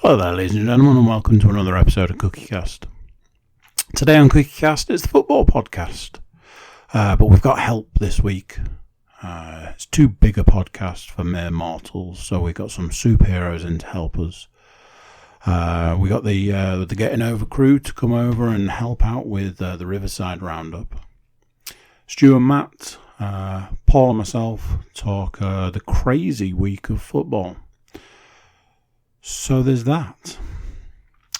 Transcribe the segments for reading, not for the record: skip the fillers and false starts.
Hello there, ladies and gentlemen, and welcome to another episode of CookieCast. Today on CookieCast, it's the football podcast, but we've got help this week. It's too big a podcast for mere mortals, so we've got some superheroes in to help us. We got the Getting Over crew to come over and help out with the Riverside Roundup. Stuart and Matt, Paul and myself talk the crazy week of football. So there's that.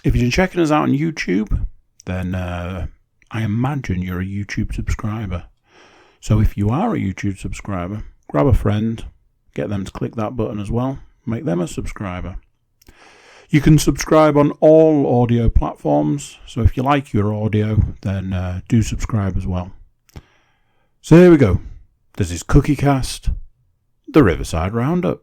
If you're checking us out on YouTube, then I imagine you're a YouTube subscriber. So if you are a YouTube subscriber, grab a friend, get them to click that button as well, make them a subscriber. You can subscribe on all audio platforms, so if you like your audio, then do subscribe as well. So here we go. This is CookieCast, the Riverside Roundup.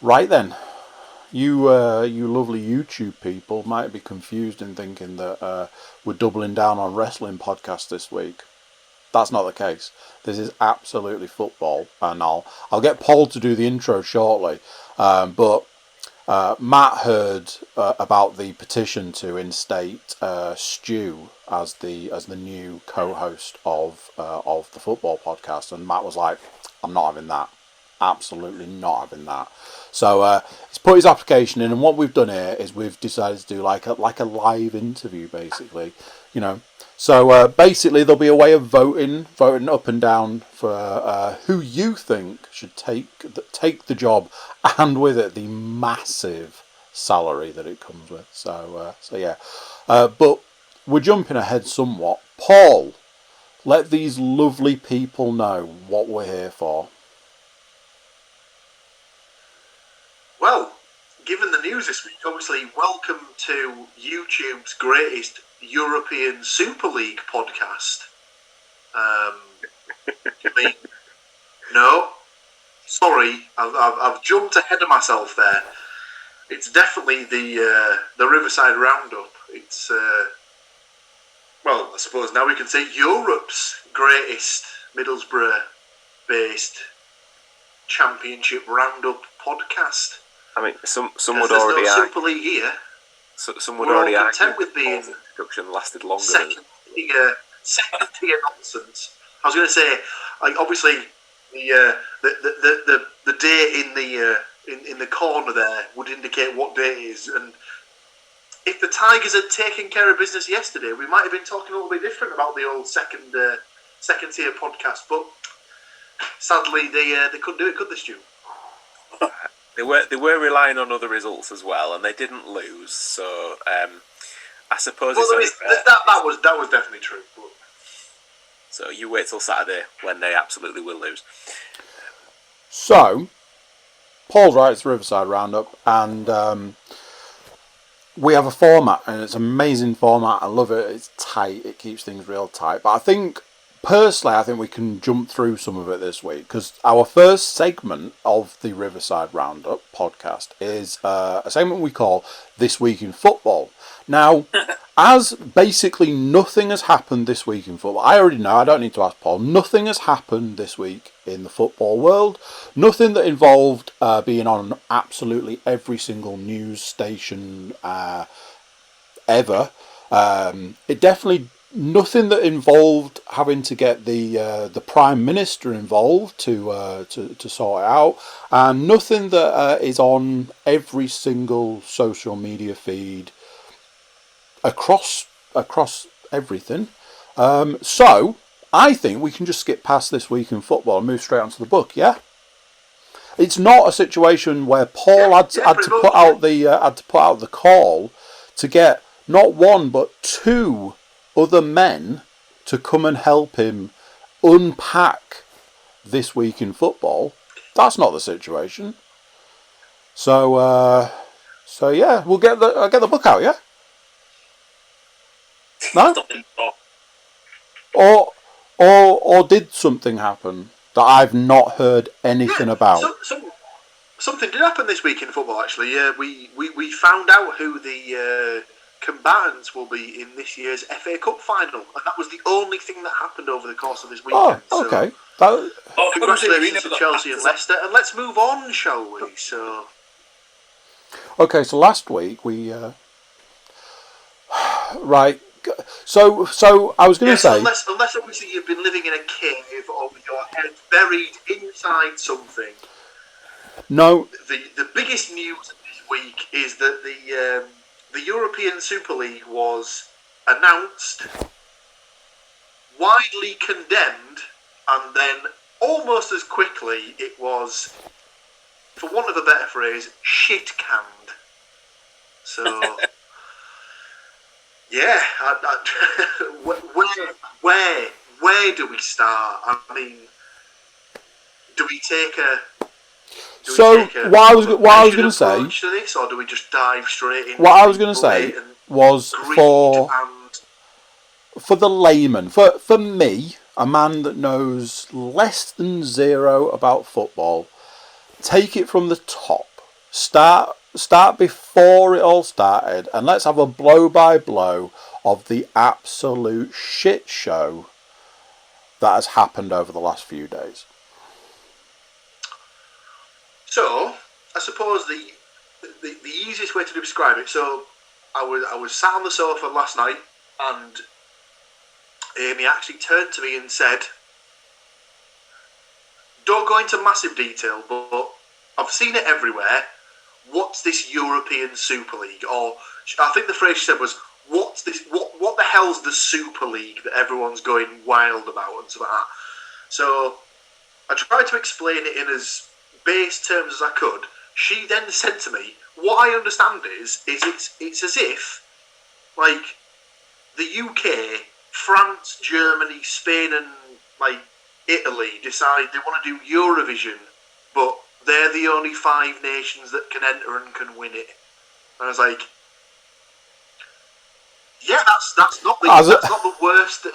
Right then, you lovely YouTube people might be confused in thinking that we're doubling down on wrestling podcasts this week. That's not the case. This is absolutely football, and I'll get Paul to do the intro shortly. But Matt heard about the petition to instate Stu as the new co-host of the football podcast, and Matt was like, "I'm not having that. Absolutely not having that." So he's put his application in, and what we've done here is we've decided to do like a live interview, basically, you know. So basically, there'll be a way of voting up and down for who you think should take the job, and with it the massive salary that it comes with. So yeah, but we're jumping ahead somewhat. Paul, let these lovely people know what we're here for. Well, given the news this week, obviously, welcome to YouTube's greatest European Super League podcast. No, sorry, I've jumped ahead of myself there. It's definitely the Riverside Roundup. It's well, I suppose now we can say Europe's greatest Middlesbrough-based Championship Roundup podcast. I mean, some would already no Super League here. Some would already argue with being introduction lasted longer. Second tier nonsense. I was going to say, like, obviously the date in the corner there would indicate what day it is, and if the Tigers had taken care of business yesterday, we might have been talking a little bit different about the old second tier podcast. But sadly, they couldn't do it, could they, Stu? They were relying on other results as well, and they didn't lose. So I suppose that was definitely true. But... So you wait till Saturday when they absolutely will lose. So Paul's right. It's the Riverside Roundup, and we have a format, and it's an amazing format. I love it. It's tight. It keeps things real tight. But I think we can jump through some of it this week, because our first segment of the Riverside Roundup podcast is a segment we call This Week in Football. Now, as basically nothing has happened this week in football, I already know, I don't need to ask Paul, nothing has happened this week in the football world. Nothing that involved being on absolutely every single news station ever. It definitely... Nothing that involved having to get the Prime Minister involved to sort it out, and nothing that is on every single social media feed across everything. So I think we can just skip past this week in football and move straight onto the book. Yeah, it's not a situation where Paul had to put out the call to get not one but two other men to come and help him unpack this week in football. That's not the situation. So yeah, I'll get the book out. Yeah. No. Or did something happen that I've not heard anything about? Something did happen this week in football, actually. We found out who the combatants will be in this year's FA Cup final, and that was the only thing that happened over the course of this weekend. Oh, okay. So, congratulations to Chelsea and Leicester, and let's move on, shall we? So, okay. So last week we right. So I was going to say, unless obviously you've been living in a cave or with your head buried inside something. no. The biggest news this week is that the European Super League was announced, widely condemned, and then almost as quickly it was, for want of a better phrase, shit canned. So, yeah, where do we start? I mean, do we take a what I was going to say to this, or do we just dive straight in? What I was going to say was for the layman, for me, a man that knows less than zero about football, take it from the top. Start before it all started, and let's have a blow by blow of the absolute shit show that has happened over the last few days. So, I suppose the easiest way to describe it. So, I was sat on the sofa last night, and Amy actually turned to me and said, "Don't go into massive detail, but I've seen it everywhere. What's this European Super League?" Or I think the phrase she said was, "What's this? What the hell's the Super League that everyone's going wild about?" and stuff like that. So, I tried to explain it in as base terms as I could. She then said to me, "What I understand is it's as if, like, the UK, France, Germany, Spain, and like Italy decide they want to do Eurovision, but they're the only 5 nations that can enter and can win it." And I was like, "Yeah, that's not the worst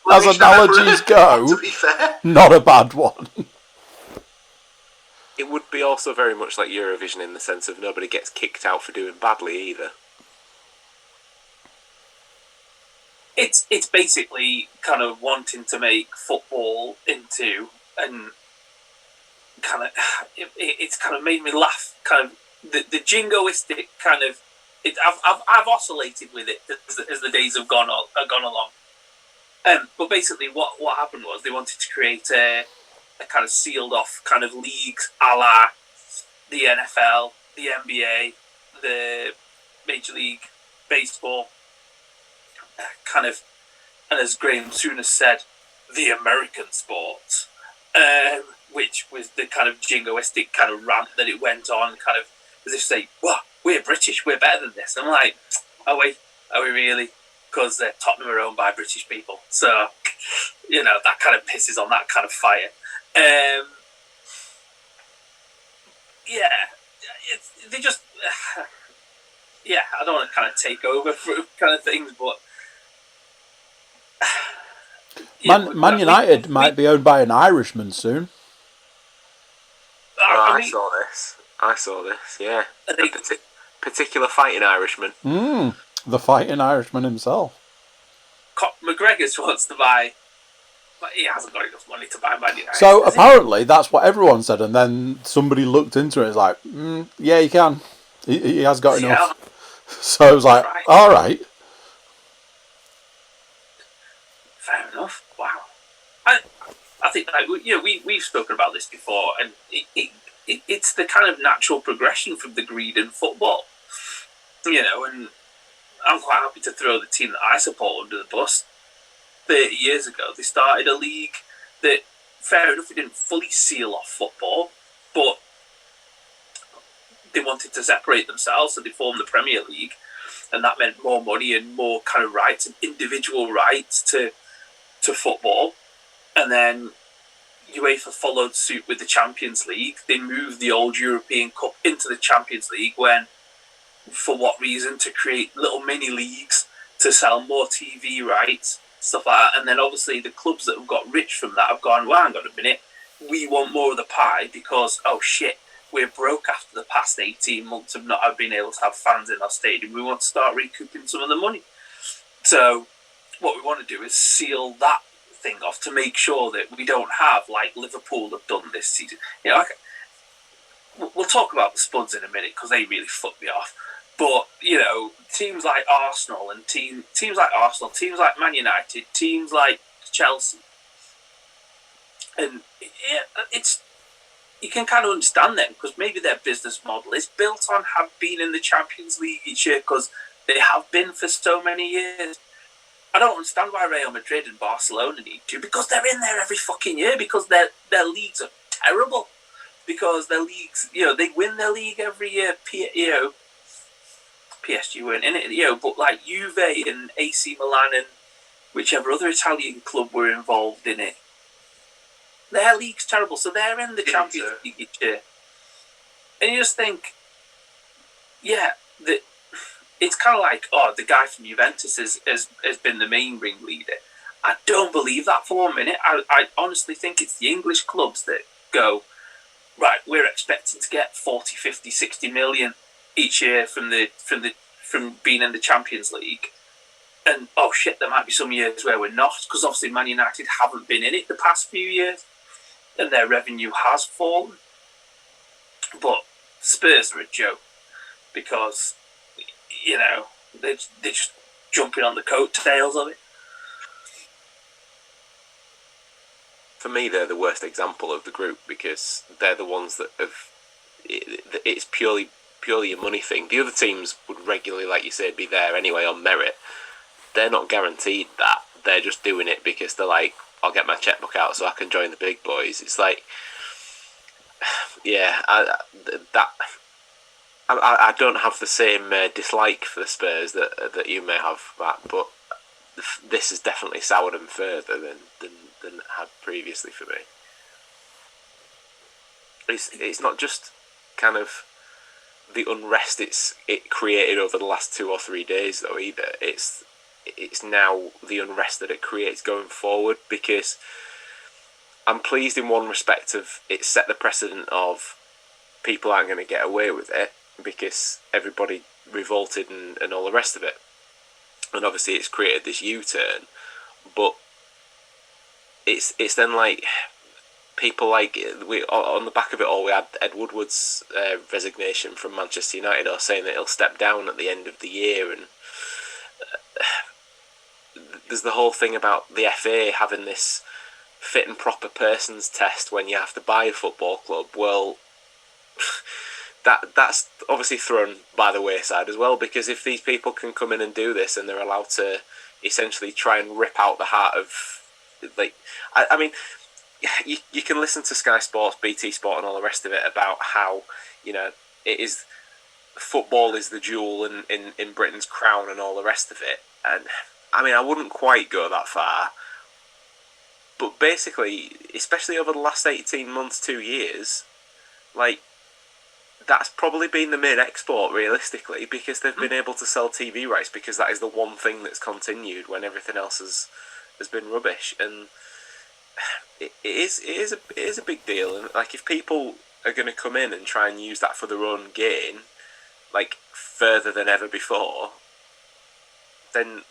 as analogies go. To be fair, not a bad one." It would be also very much like Eurovision in the sense of nobody gets kicked out for doing badly either. It's basically kind of wanting to make football into, and kind of it's kind of made me laugh. Kind of the jingoistic kind of. I've oscillated with it as the days have gone along. But basically, what happened was they wanted to create a kind of sealed off kind of leagues a la the NFL, the NBA, the Major League Baseball, kind of, and as Graham Souness said, the American sport, which was the kind of jingoistic kind of rant that it went on, kind of as if to say, "Well, we're British, we're better than this." I'm like, are we really? Because Tottenham are owned by British people, so that kind of pisses on that kind of fire. They just, I don't want to kind of take over for kind of things, but Man United might be owned by an Irishman soon. I saw this. Yeah, a particular fighting Irishman. The fighting Irishman himself. McGregor wants to buy. But he hasn't got enough money to buy Man United. So apparently that's what everyone said, and then somebody looked into it. It's like, yeah, he can. He has got enough. So I was like, right. All right. Fair enough. Wow. I think we've spoken about this before, and it's the kind of natural progression from the greed in football. And I'm quite happy to throw the team that I support under the bus. 30 years ago, they started a league that, fair enough, it didn't fully seal off football, but they wanted to separate themselves, so they formed the Premier League, and that meant more money and more kind of rights and individual rights to football. And then UEFA followed suit with the Champions League. They moved the old European Cup into the Champions League when, for what reason, to create little mini leagues to sell more TV rights, stuff like that. And then obviously the clubs that have got rich from that have gone, well, hang on a minute, we want more of the pie because, oh shit, we're broke after the past 18 months of not being able to have fans in our stadium. We want to start recouping some of the money. So what we want to do is seal that thing off to make sure that we don't have, like Liverpool have done this season. You know, we'll talk about the Spuds in a minute because they really fucked me off. But, you know, teams like Arsenal and teams like Man United, teams like Chelsea, and it's, you can kind of understand them because maybe their business model is built on have been in the Champions League each year because they have been for so many years. I don't understand why Real Madrid and Barcelona need to, because they're in there every fucking year, because their leagues are terrible, because their leagues, you know, they win their league every year. You know, PSG weren't in it, you know, but like Juve and AC Milan and whichever other Italian club were involved in it, their league's terrible, so they're in the Champions League each year. And you just think, yeah, it's kind of like, oh, the guy from Juventus has been the main ringleader. I don't believe that for 1 minute. I honestly think it's the English clubs that go, right, we're expecting to get 40, 50, 60 million each year from being in the Champions League. And, oh shit, there might be some years where we're not, because obviously Man United haven't been in it the past few years, and their revenue has fallen. But Spurs are a joke, because, you know, they're just jumping on the coattails of it. For me, they're the worst example of the group because they're the ones that have. It's purely a money thing. The other teams would regularly, like you said, be there anyway on merit. They're not guaranteed that. They're just doing it because they're like, I'll get my checkbook out so I can join the big boys. It's like, yeah, I don't have the same dislike for the Spurs that you may have, Matt, but this has definitely soured them further than it had previously for me. It's not just kind of the unrest it created over the last 2 or 3 days though either. It's now the unrest that it creates going forward, because I'm pleased in one respect of it set the precedent of people aren't going to get away with it because everybody revolted and all the rest of it. And obviously it's created this U-turn, but it's then like people like we on the back of it all, we had Ed Woodward's resignation from Manchester United, or saying that he'll step down at the end of the year, and there's the whole thing about the FA having this fit and proper persons test when you have to buy a football club. Well, that's obviously thrown by the wayside as well, because if these people can come in and do this and they're allowed to essentially try and rip out the heart of, like, I mean, you can listen to Sky Sports, BT Sport and all the rest of it about how, you know, it is, football is the jewel in Britain's crown and all the rest of it. And I mean, I wouldn't quite go that far, but basically, especially over the last 18 months, 2 years, like, that's probably been the main export realistically, because they've been able to sell TV rights, because that is the one thing that's continued when everything else has been rubbish. And it is a big deal. And like, if people are going to come in and try and use that for their own gain, like further than ever before, then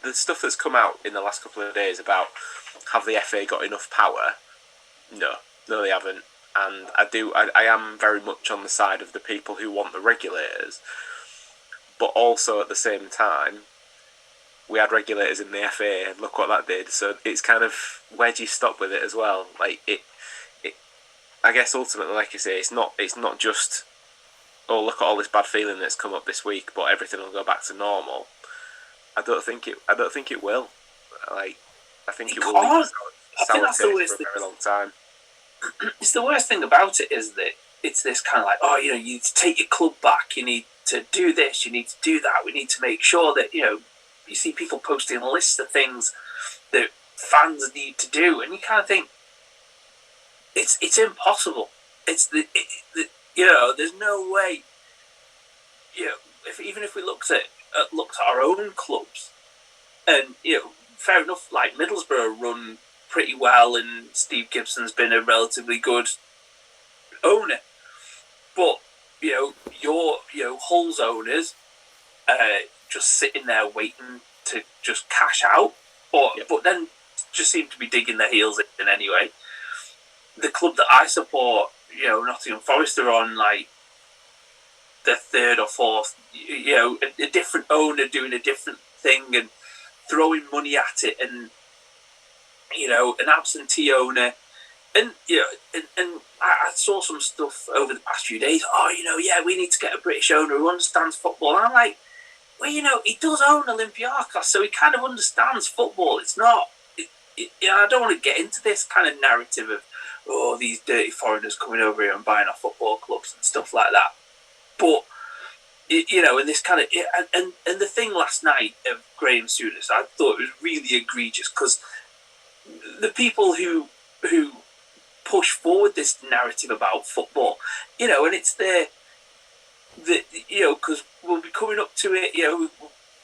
the stuff that's come out in the last couple of days about have the FA got enough power? No, they haven't. And I am very much on the side of the people who want the regulators, but also at the same time, we had regulators in the FA, and look what that did. So it's kind of, where do you stop with it as well? Like it I guess ultimately, like you say, it's not just, oh, look at all this bad feeling that's come up this week, but everything will go back to normal. I don't think it will. Like, I think it will leave a sour taste for a very long time. It's the worst thing about it is that it's this kind of like, oh, you know, you need to take your club back, you need to do this, you need to do that, we need to make sure that, you know, you see people posting lists of things that fans need to do, and you kind of think it's impossible. It's you know, there's no way. You know, even if we looked at our own clubs, and you know, fair enough, like Middlesbrough run pretty well, and Steve Gibson's been a relatively good owner. But Hull's owners just sitting there waiting to just cash out, but then just seem to be digging their heels in anyway. The club that I support, Nottingham Forest, are on like the third or fourth, a different owner doing a different thing and throwing money at it, and an absentee owner. And and I saw some stuff over the past few days. We need to get a British owner who understands football. And I'm like, well, he does own Olympiacos, so he kind of understands football. It's not. I don't want to get into this kind of narrative of these dirty foreigners coming over here and buying our football clubs and stuff like that. But and this kind of and the thing last night of Graham Souness, I thought it was really egregious, because the people who push forward this narrative about football, and it's because we'll be coming up to it,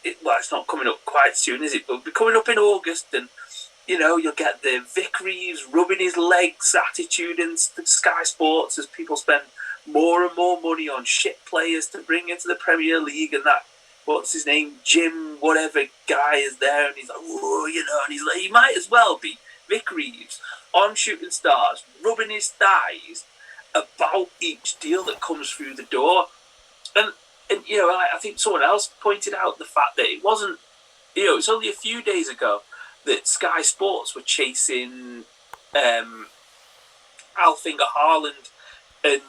it's not coming up quite soon, is it? We'll be coming up in August, and you'll get the Vic Reeves rubbing his legs attitude in Sky Sports as people spend more and more money on shit players to bring into the Premier League, and that, what's his name, Jim whatever guy is there, and he's like, and he's like, he might as well be Vic Reeves on Shooting Stars, rubbing his thighs about each deal that comes through the door. And I think someone else pointed out the fact that it wasn't, it's only a few days ago that Sky Sports were chasing Alfinger Haaland and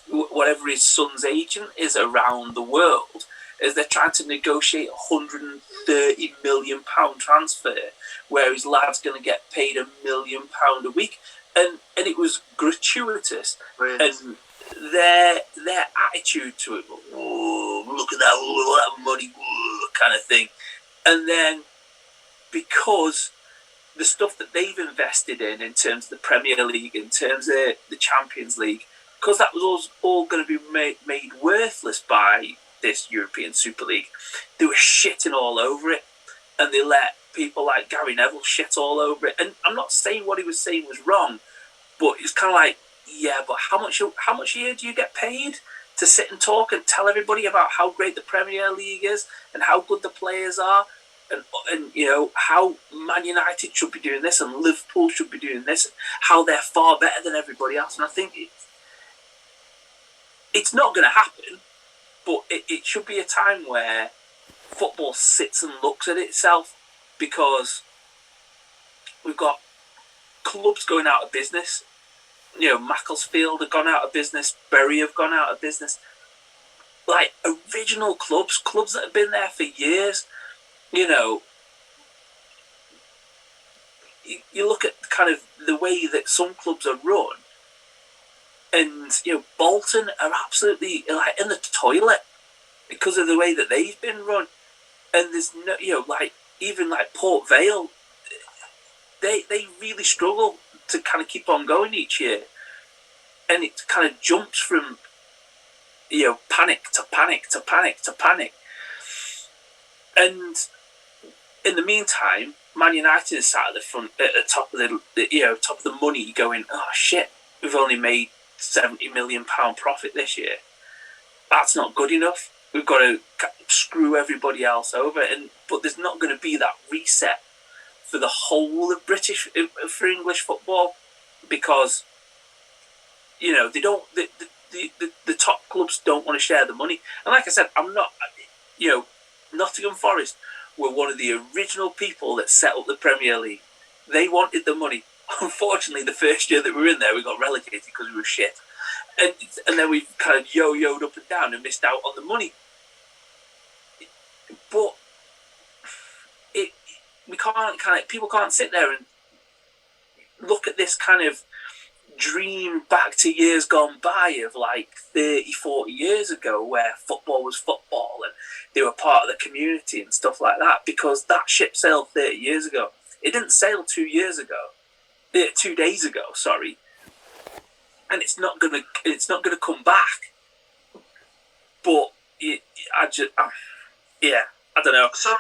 whatever his son's agent is around the world, as they're trying to negotiate a £130 million transfer, where his lad's going to get paid £1 million a week, and it was gratuitous. Right. And their attitude to it, look at that money, kind of thing. And then, because the stuff that they've invested in terms of the Premier League, in terms of the Champions League, because that was all going to be made worthless by this European Super League, they were shitting all over it, and they let people like Gary Neville shit all over it. And I'm not saying what he was saying was wrong, but it's kind of like, yeah, but how much a year do you get paid to sit and talk and tell everybody about how great the Premier League is and how good the players are, and how Man United should be doing this and Liverpool should be doing this, and how they're far better than everybody else? And I think it's not going to happen, but it should be a time where football sits and looks at itself, because we've got clubs going out of business. Macclesfield have gone out of business. Bury have gone out of business. Like original clubs that have been there for years. You look at kind of the way that some clubs are run, and Bolton are absolutely like in the toilet because of the way that they've been run. And there's no, even like Port Vale, they really struggle to kind of keep on going each year, and it kind of jumps from panic to panic to panic to panic. And in the meantime, Man United is sat at the front, at the top of the top of the money, going, oh shit, we've only made £70 million profit this year. That's not good enough. We've got to screw everybody else over, but there's not going to be that reset for the whole of for English football, because they don't. The top clubs don't want to share the money. And like I said, I'm not. Nottingham Forest were one of the original people that set up the Premier League. They wanted the money. Unfortunately, the first year that we were in there, we got relegated because we were shit, and then we kind of yo-yoed up and down and missed out on the money. But people can't sit there and look at this kind of dream back to years gone by of like 30, 40 years ago, where football was football and they were part of the community and stuff like that, because that ship sailed 30 years ago. It didn't sail 2 years ago. 2 days ago, sorry. And it's not gonna come back. But I don't know. Sorry.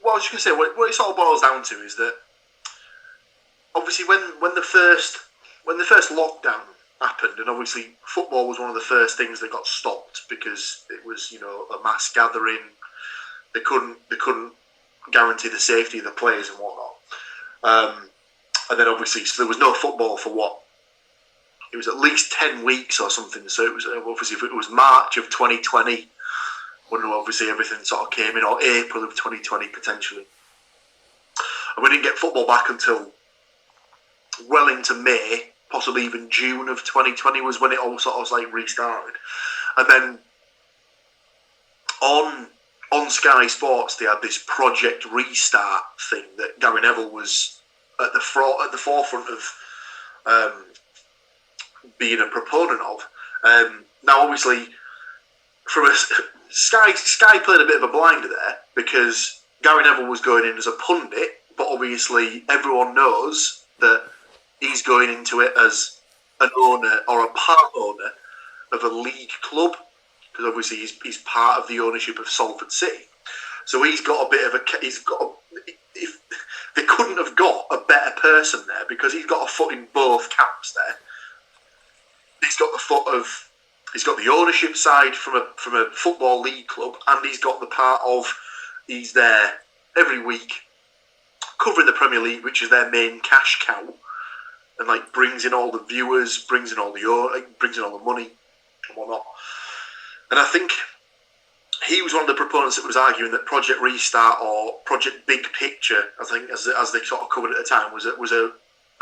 what I was just going to say, what it sort of boils down to is that obviously when the first lockdown happened, and obviously football was one of the first things that got stopped because it was, you know, a mass gathering. They couldn't guarantee the safety of the players and whatnot. And then obviously, so there was no football for what? It was at least 10 weeks or something. So it was obviously, if it was March of 2020, when obviously everything sort of came in, or April of 2020 potentially. And we didn't get football back until well into May, possibly even June of 2020 was when it all sort of like restarted. And then on Sky Sports, they had this Project Restart thing that Gary Neville was at the forefront of being a proponent of. Now, obviously, from Sky played a bit of a blinder there because Gary Neville was going in as a pundit, but obviously everyone knows that he's going into it as an owner or a part owner of a league club, because obviously he's part of the ownership of Salford City. So he's got a bit of if they couldn't have got a better person there, because he's got a foot in both camps there. He's got the ownership side from a football league club, and he's got the part of he's there every week covering the Premier League, which is their main cash cow, and like brings in all the viewers, brings in all the money and whatnot. And I think he was one of the proponents that was arguing that Project Restart or Project Big Picture, I think as they sort of covered at the time, was a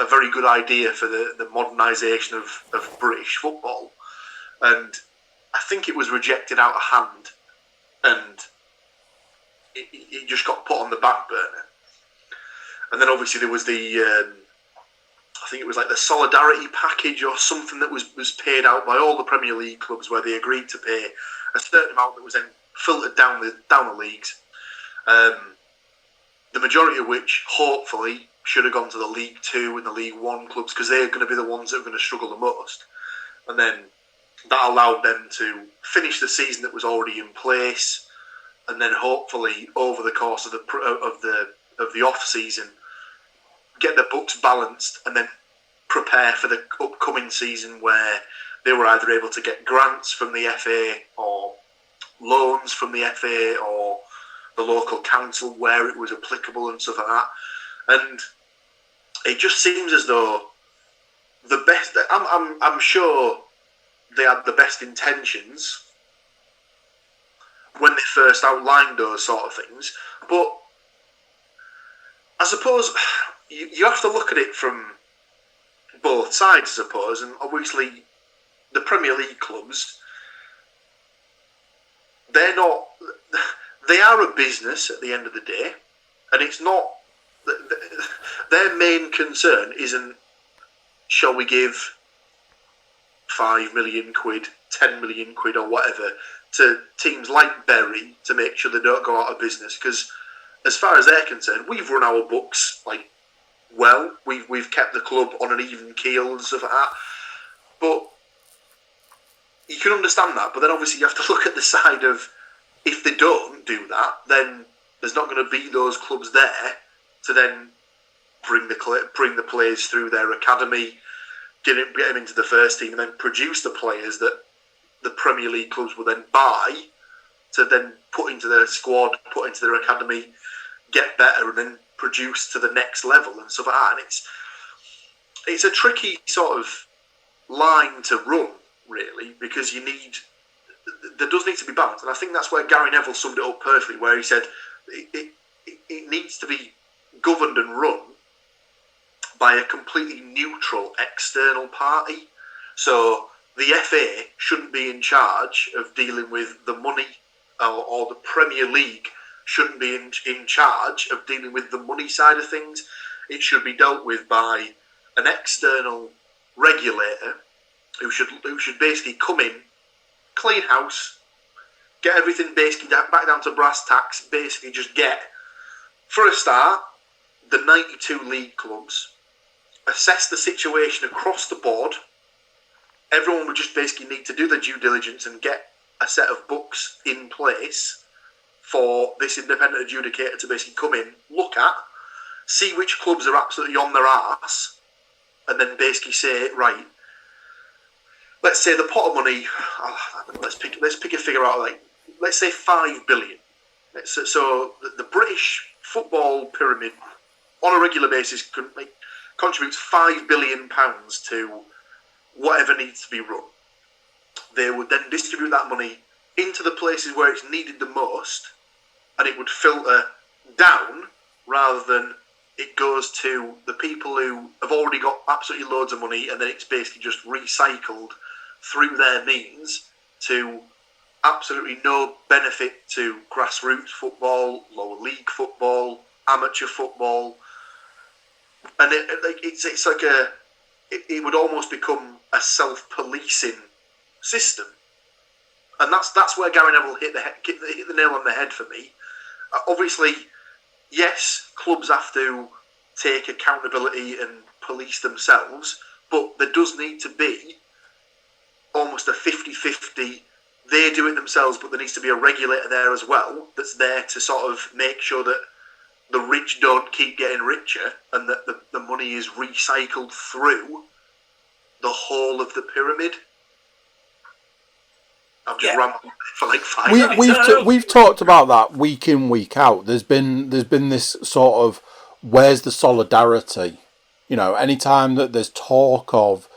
very good idea for the modernisation of British football. And I think it was rejected out of hand, and it just got put on the back burner. And then obviously there was I think it was like the solidarity package or something that was paid out by all the Premier League clubs, where they agreed to pay a certain amount that was then filtered down the leagues. The majority of which hopefully should have gone to the League 2 and the League 1 clubs, because they're going to be the ones that are going to struggle the most. And then that allowed them to finish the season that was already in place, and then hopefully over the course of the off season get the books balanced, and then prepare for the upcoming season, where they were either able to get grants from the FA or loans from the FA or the local council where it was applicable and stuff like that. And it just seems as though the best. I'm sure they had the best intentions when they first outlined those sort of things, but I suppose you have to look at it from both sides, I suppose. And obviously, the Premier League clubs, they are a business at the end of the day, and it's not. Their main concern isn't, shall we give 5 million quid, 10 million quid, or whatever to teams like Bury to make sure they don't go out of business. Because as far as they're concerned, we've run our books well. We've kept the club on an even keel and stuff like that. But you can understand that. But then obviously you have to look at the side of, if they don't do that, then there's not going to be those clubs there to then bring the players through their academy, get them into the first team, and then produce the players that the Premier League clubs will then buy to then put into their squad, put into their academy, get better, and then produce to the next level and stuff like that. And it's a tricky sort of line to run, really, because there does need to be balance. And I think that's where Gary Neville summed it up perfectly, where he said it needs to be governed and run by a completely neutral external party. So the FA shouldn't be in charge of dealing with the money, or the Premier League shouldn't be in charge of dealing with the money side of things. It should be dealt with by an external regulator who should basically come in, clean house, get everything basically back down to brass tacks, basically just get, for a start, the 92 league clubs, assess the situation across the board. Everyone would just basically need to do their due diligence and get a set of books in place, for this independent adjudicator to basically come in, look at, see which clubs are absolutely on their arse, and then basically say, right, let's say the pot of money, let's pick a figure out, like, let's say 5 billion. So the British football pyramid, on a regular basis, contributes £5 billion to whatever needs to be run. They would then distribute that money into the places where it's needed the most, and it would filter down rather than it goes to the people who have already got absolutely loads of money, and then it's basically just recycled through their means to absolutely no benefit to grassroots football, lower league football, amateur football, and it's like it would almost become a self-policing system, and that's where Gary Neville hit the nail on the head for me. Obviously, yes, clubs have to take accountability and police themselves, but there does need to be almost a 50-50. They do it themselves, but there needs to be a regulator there as well that's there to sort of make sure that the rich don't keep getting richer and that the money is recycled through the whole of the pyramid. I'm just rambling for like 5 minutes. We've talked about that week in, week out. There's been this sort of, where's the solidarity? You know, anytime that there's talk of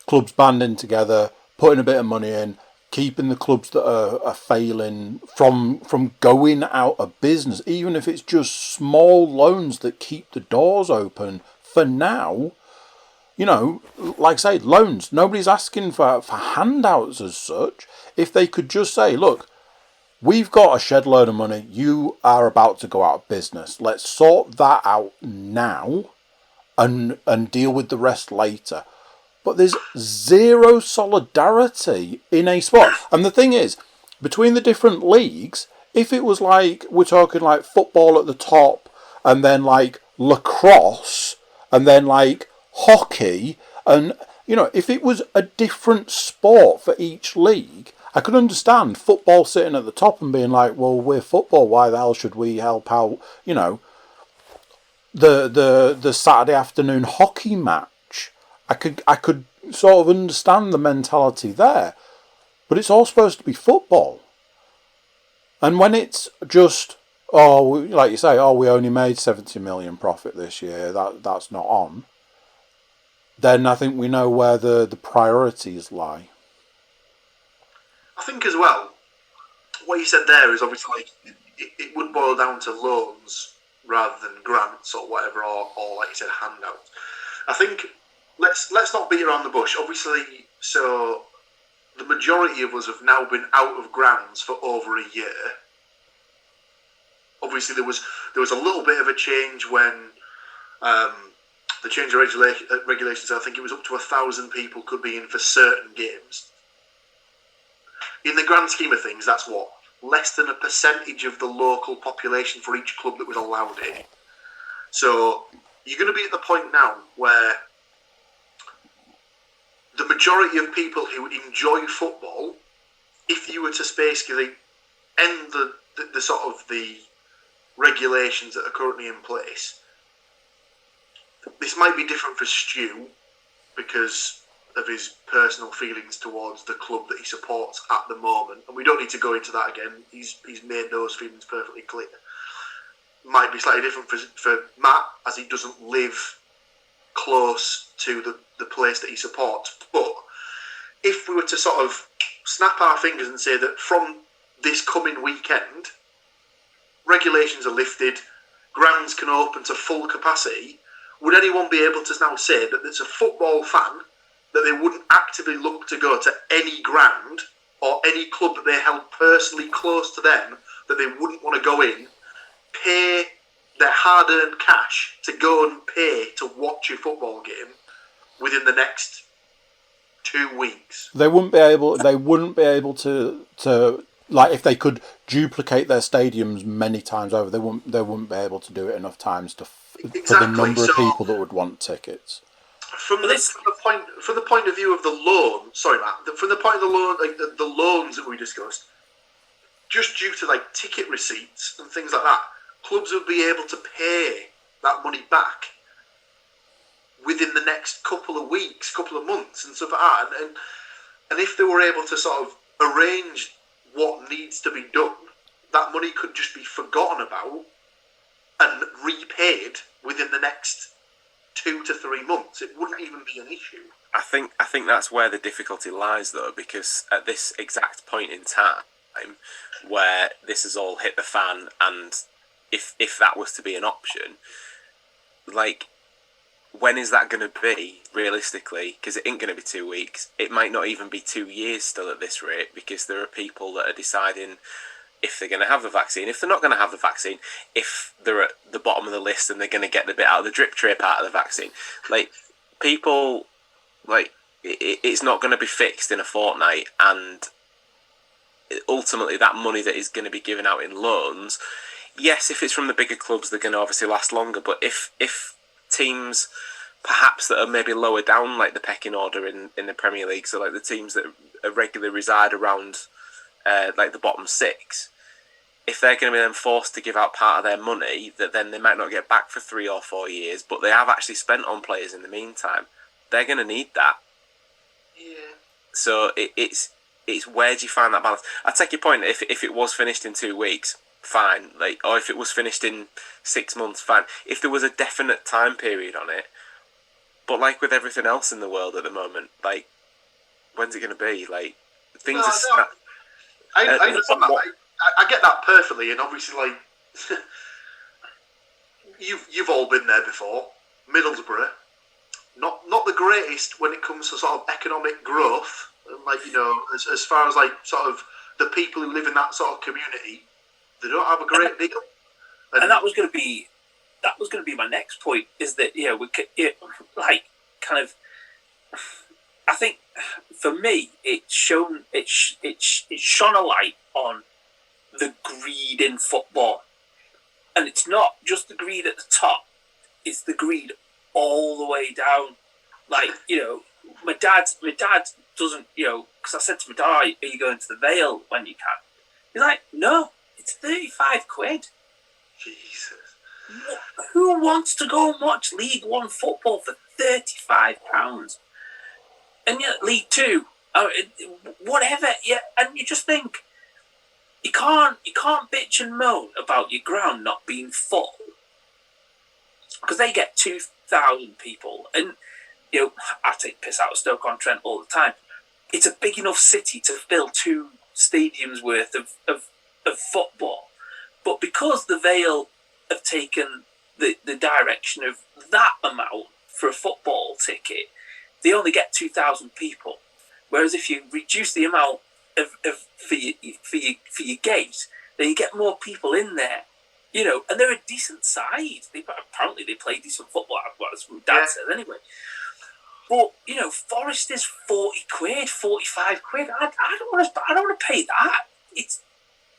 clubs banding together, putting a bit of money in, keeping the clubs that are failing from going out of business, even if it's just small loans that keep the doors open for now. You know, like I say, loans. Nobody's asking for handouts as such. If they could just say, look, we've got a shed load of money, you are about to go out of business. Let's sort that out now and deal with the rest later. But there's zero solidarity in a sport. And the thing is, between the different leagues, if it was like, we're talking like football at the top, and then like lacrosse, and then like hockey, and, you know, if it was a different sport for each league, I could understand football sitting at the top and being like, well, we're football, why the hell should we help out, you know, the Saturday afternoon hockey match. I could sort of understand the mentality there, but it's all supposed to be football. And when it's just, like you say, we only made 70 million profit this year, that's not on, then I think we know where the priorities lie. I think as well, what you said there is obviously like it would boil down to loans rather than grants or whatever, or like you said, handouts. I think let's not beat around the bush. Obviously, so the majority of us have now been out of grounds for over a year. Obviously, there was a little bit of a change when the change of regulations. I think it was up to 1,000 people could be in for certain games. In the grand scheme of things, that's what? Less than a percentage of the local population for each club that was allowed in. So you're going to be at the point now where the majority of people who enjoy football, if you were to basically end the sort of the regulations that are currently in place, this might be different for Stu because of his personal feelings towards the club that he supports at the moment, and we don't need to go into that again. He's made those feelings perfectly clear. Might be slightly different for Matt, as he doesn't live close to the place that he supports. But if we were to sort of snap our fingers and say that from this coming weekend, regulations are lifted, grounds can open to full capacity, would anyone be able to now say that it's a football fan that they wouldn't actively look to go to any ground or any club that they held personally close to them, that they wouldn't want to go in, pay their hard-earned cash to go and pay to watch a football game within the next 2 weeks? They wouldn't be able to like, if they could duplicate their stadiums many times over, they wouldn't be able to do it enough times for the number of people that would want tickets. From the point of view of the loan, sorry Matt, from the point of the loan, like the loans that we discussed, just due to like ticket receipts and things like that, clubs would be able to pay that money back within the next couple of weeks, couple of months, and stuff like that. And if they were able to sort of arrange what needs to be done, that money could just be forgotten about and repaid within the next 2 to 3 months. It wouldn't even be an issue. I think that's where the difficulty lies, though, because at this exact point in time, where this has all hit the fan, and if that was to be an option, like, when is that going to be, realistically? Because it ain't going to be 2 weeks. It might not even be 2 years still at this rate, because there are people that are deciding if they're going to have the vaccine, if they're not going to have the vaccine, if they're at the bottom of the list and they're going to get the bit out of the drip tray part of the vaccine. Like, people, like, it's not going to be fixed in a fortnight, and ultimately that money that is going to be given out in loans, yes, if it's from the bigger clubs, they're going to obviously last longer, but if teams perhaps that are maybe lower down, like the pecking order in the Premier League, so like the teams that regularly reside around like the bottom six, if they're going to be then forced to give out part of their money that then they might not get back for 3 or 4 years, but they have actually spent on players in the meantime, they're going to need that. Yeah. So it's where do you find that balance? I take your point. If it was finished in 2 weeks, fine. Like, or if it was finished in 6 months, fine. If there was a definite time period on it, but like with everything else in the world at the moment, like, when's it going to be? Like, things are. No, I understand that. I get that perfectly, and obviously, like, you've all been there before. Middlesbrough, not the greatest when it comes to sort of economic growth, and like, you know, as far as like sort of the people who live in that sort of community, they don't have a great deal. And that was going to be my next point. Is that, yeah, we could, like, kind of. I think for me, it's shone a light on the greed in football, and it's not just the greed at the top; it's the greed all the way down. Like, you know, my dad doesn't, you know, because I said to my dad, "Are you going to the Vale when you can?" He's like, "No, it's 35 quid." Jesus. Who wants to go and watch League One football for £35? And yet League Two, whatever, yeah, and you just think you can't bitch and moan about your ground not being full because they get 2,000 people, and you know, I take piss out of Stoke-on-Trent all the time. It's a big enough city to fill 2 stadiums worth of football, but because the Vale have taken the direction of that amount for a football ticket, they only get 2,000 people. Whereas if you reduce the amount for your gate, then you get more people in there. You know, and they're a decent side. Apparently they play decent football. Well, that's what Dad said anyway. But you know, Forest is 40 quid, 45 quid. I don't want to pay that. It's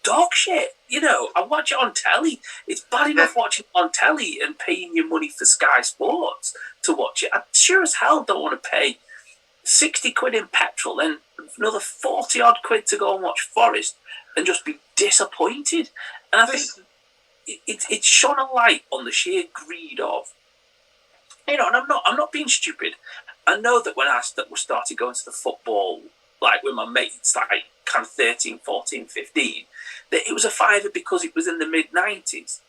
dog shit. You know, I watch it on telly. It's bad enough watching it on telly and paying your money for Sky Sports to watch it. I sure as hell don't want to pay 60 quid in petrol and another 40 odd quid to go and watch Forest and just be disappointed. And I think it's shone a light on the sheer greed of, you know, and I'm not being stupid. I know that when I started going to the football, like with my mates, like kind of 13, 14, 15, that it was a fiver because it was in the mid-90s.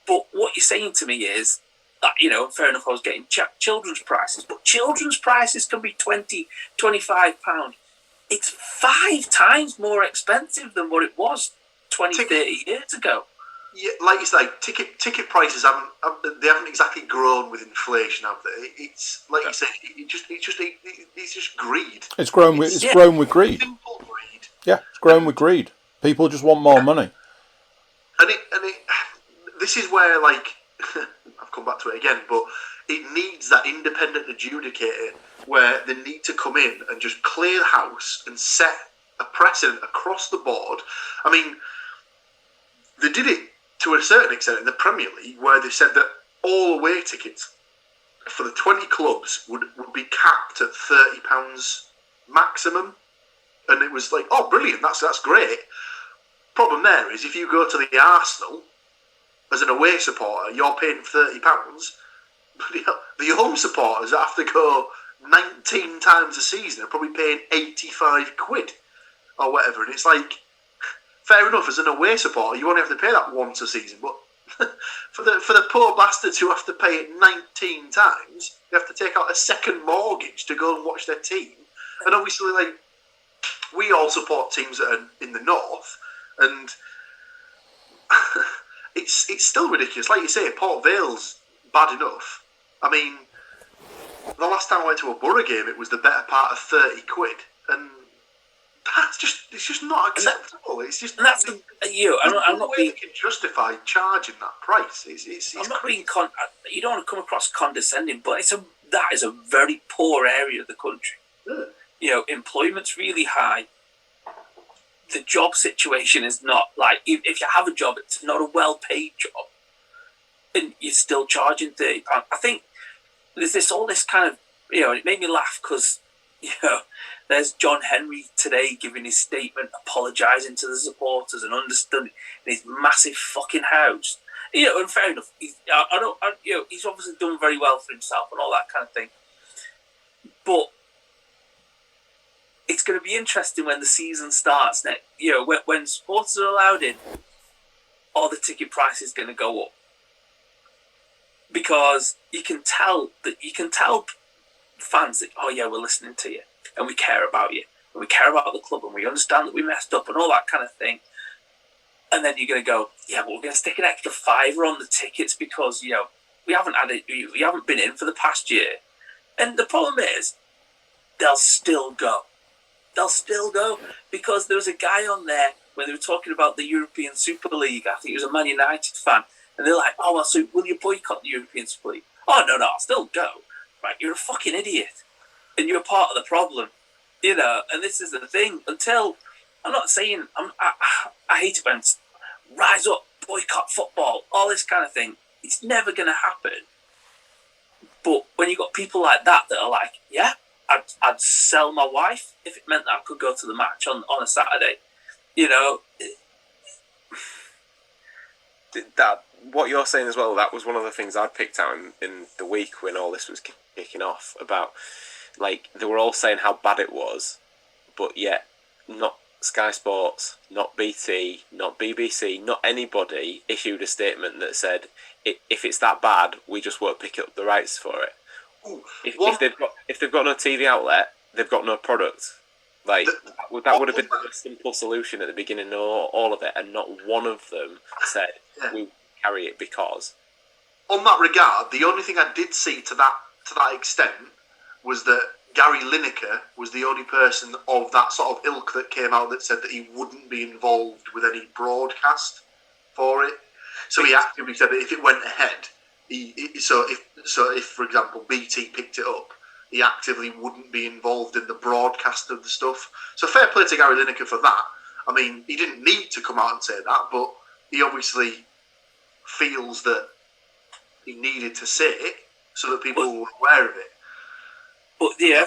But what you're saying to me is that, you know, fair enough, I was getting children's prices, but children's prices can be £20, £25. It's 5 times more expensive than what it was 20, 30 years ago. Yeah, like you say, ticket prices haven't exactly grown with inflation, have they? It's like you say, it's just greed. It's grown with greed. Simple greed. Yeah, it's grown with greed. People just want more money. And this is where, like, I've come back to it again, but it needs that independent adjudicator where they need to come in and just clear the house and set a precedent across the board. I mean, they did it to a certain extent in the Premier League, where they said that all away tickets for the 20 clubs would be capped at £30 maximum. and it was like, oh, brilliant, that's great. Problem there is, if you go to the Arsenal as an away supporter, you're paying £30. The home supporters that have to go 19 times a season are probably paying 85 quid or whatever, and it's like, fair enough, as an away supporter, you only have to pay that once a season, but for the poor bastards who have to pay it 19 times, they have to take out a second mortgage to go and watch their team. And obviously, like, we all support teams that are in the north, and it's still ridiculous. Like you say, Port Vale's bad enough. I mean, the last time I went to a Borough game, it was the better part of 30 quid, and it's just not acceptable. It's just, and that's I'm not being. You can justify charging that price. I'm not being. You don't want to come across condescending, but that is a very poor area of the country. Yeah. Employment's really high. The job situation is not like, if you have a job, it's not a well-paid job, and you're still charging £30. I think there's all this kind of, it made me laugh because, there's John Henry today giving his statement, apologising to the supporters and understood in his massive fucking house. And fair enough, he's obviously done very well for himself and all that kind of thing. But it's going to be interesting when the season starts next. When supporters are allowed in, all the ticket price is going to go up, because you can tell fans that, oh yeah, we're listening to you and we care about you and we care about the club and we understand that we messed up and all that kind of thing. And then you're going to go, yeah, but we're going to stick an extra £5 on the tickets because we haven't been in for the past year. And the problem is, they'll still go. They'll still go, because there was a guy on there when they were talking about the European Super League. I think he was a Man United fan, and they're like, "Oh, well, so will you boycott the European Super League?" "Oh, no, I'll still go." Right? You're a fucking idiot, and you're part of the problem, And this is the thing. Until I'm not saying I hate it when it's rise up, boycott football, all this kind of thing. It's never going to happen. But when you got people like that are like, yeah, I'd sell my wife if it meant that I could go to the match on a Saturday. That what you're saying as well, that was one of the things I picked out in the week when all this was kicking off, about, like, they were all saying how bad it was, but yet not Sky Sports, not BT, not BBC, not anybody issued a statement that said, if it's that bad, we just won't pick up the rights for it. If they've got no TV outlet, they've got no product. Like, that would have been a simple solution at the beginning of all of it, and not one of them said, we carry it because. On that regard, the only thing I did see to that extent was that Gary Lineker was the only person of that sort of ilk that came out that said that he wouldn't be involved with any broadcast for it. So he actively said that if it went ahead, if for example BT picked it up, he actively wouldn't be involved in the broadcast of the stuff. So fair play to Gary Lineker for that. I mean, he didn't need to come out and say that, but he obviously feels that he needed to say it so that people were aware of it. But yeah,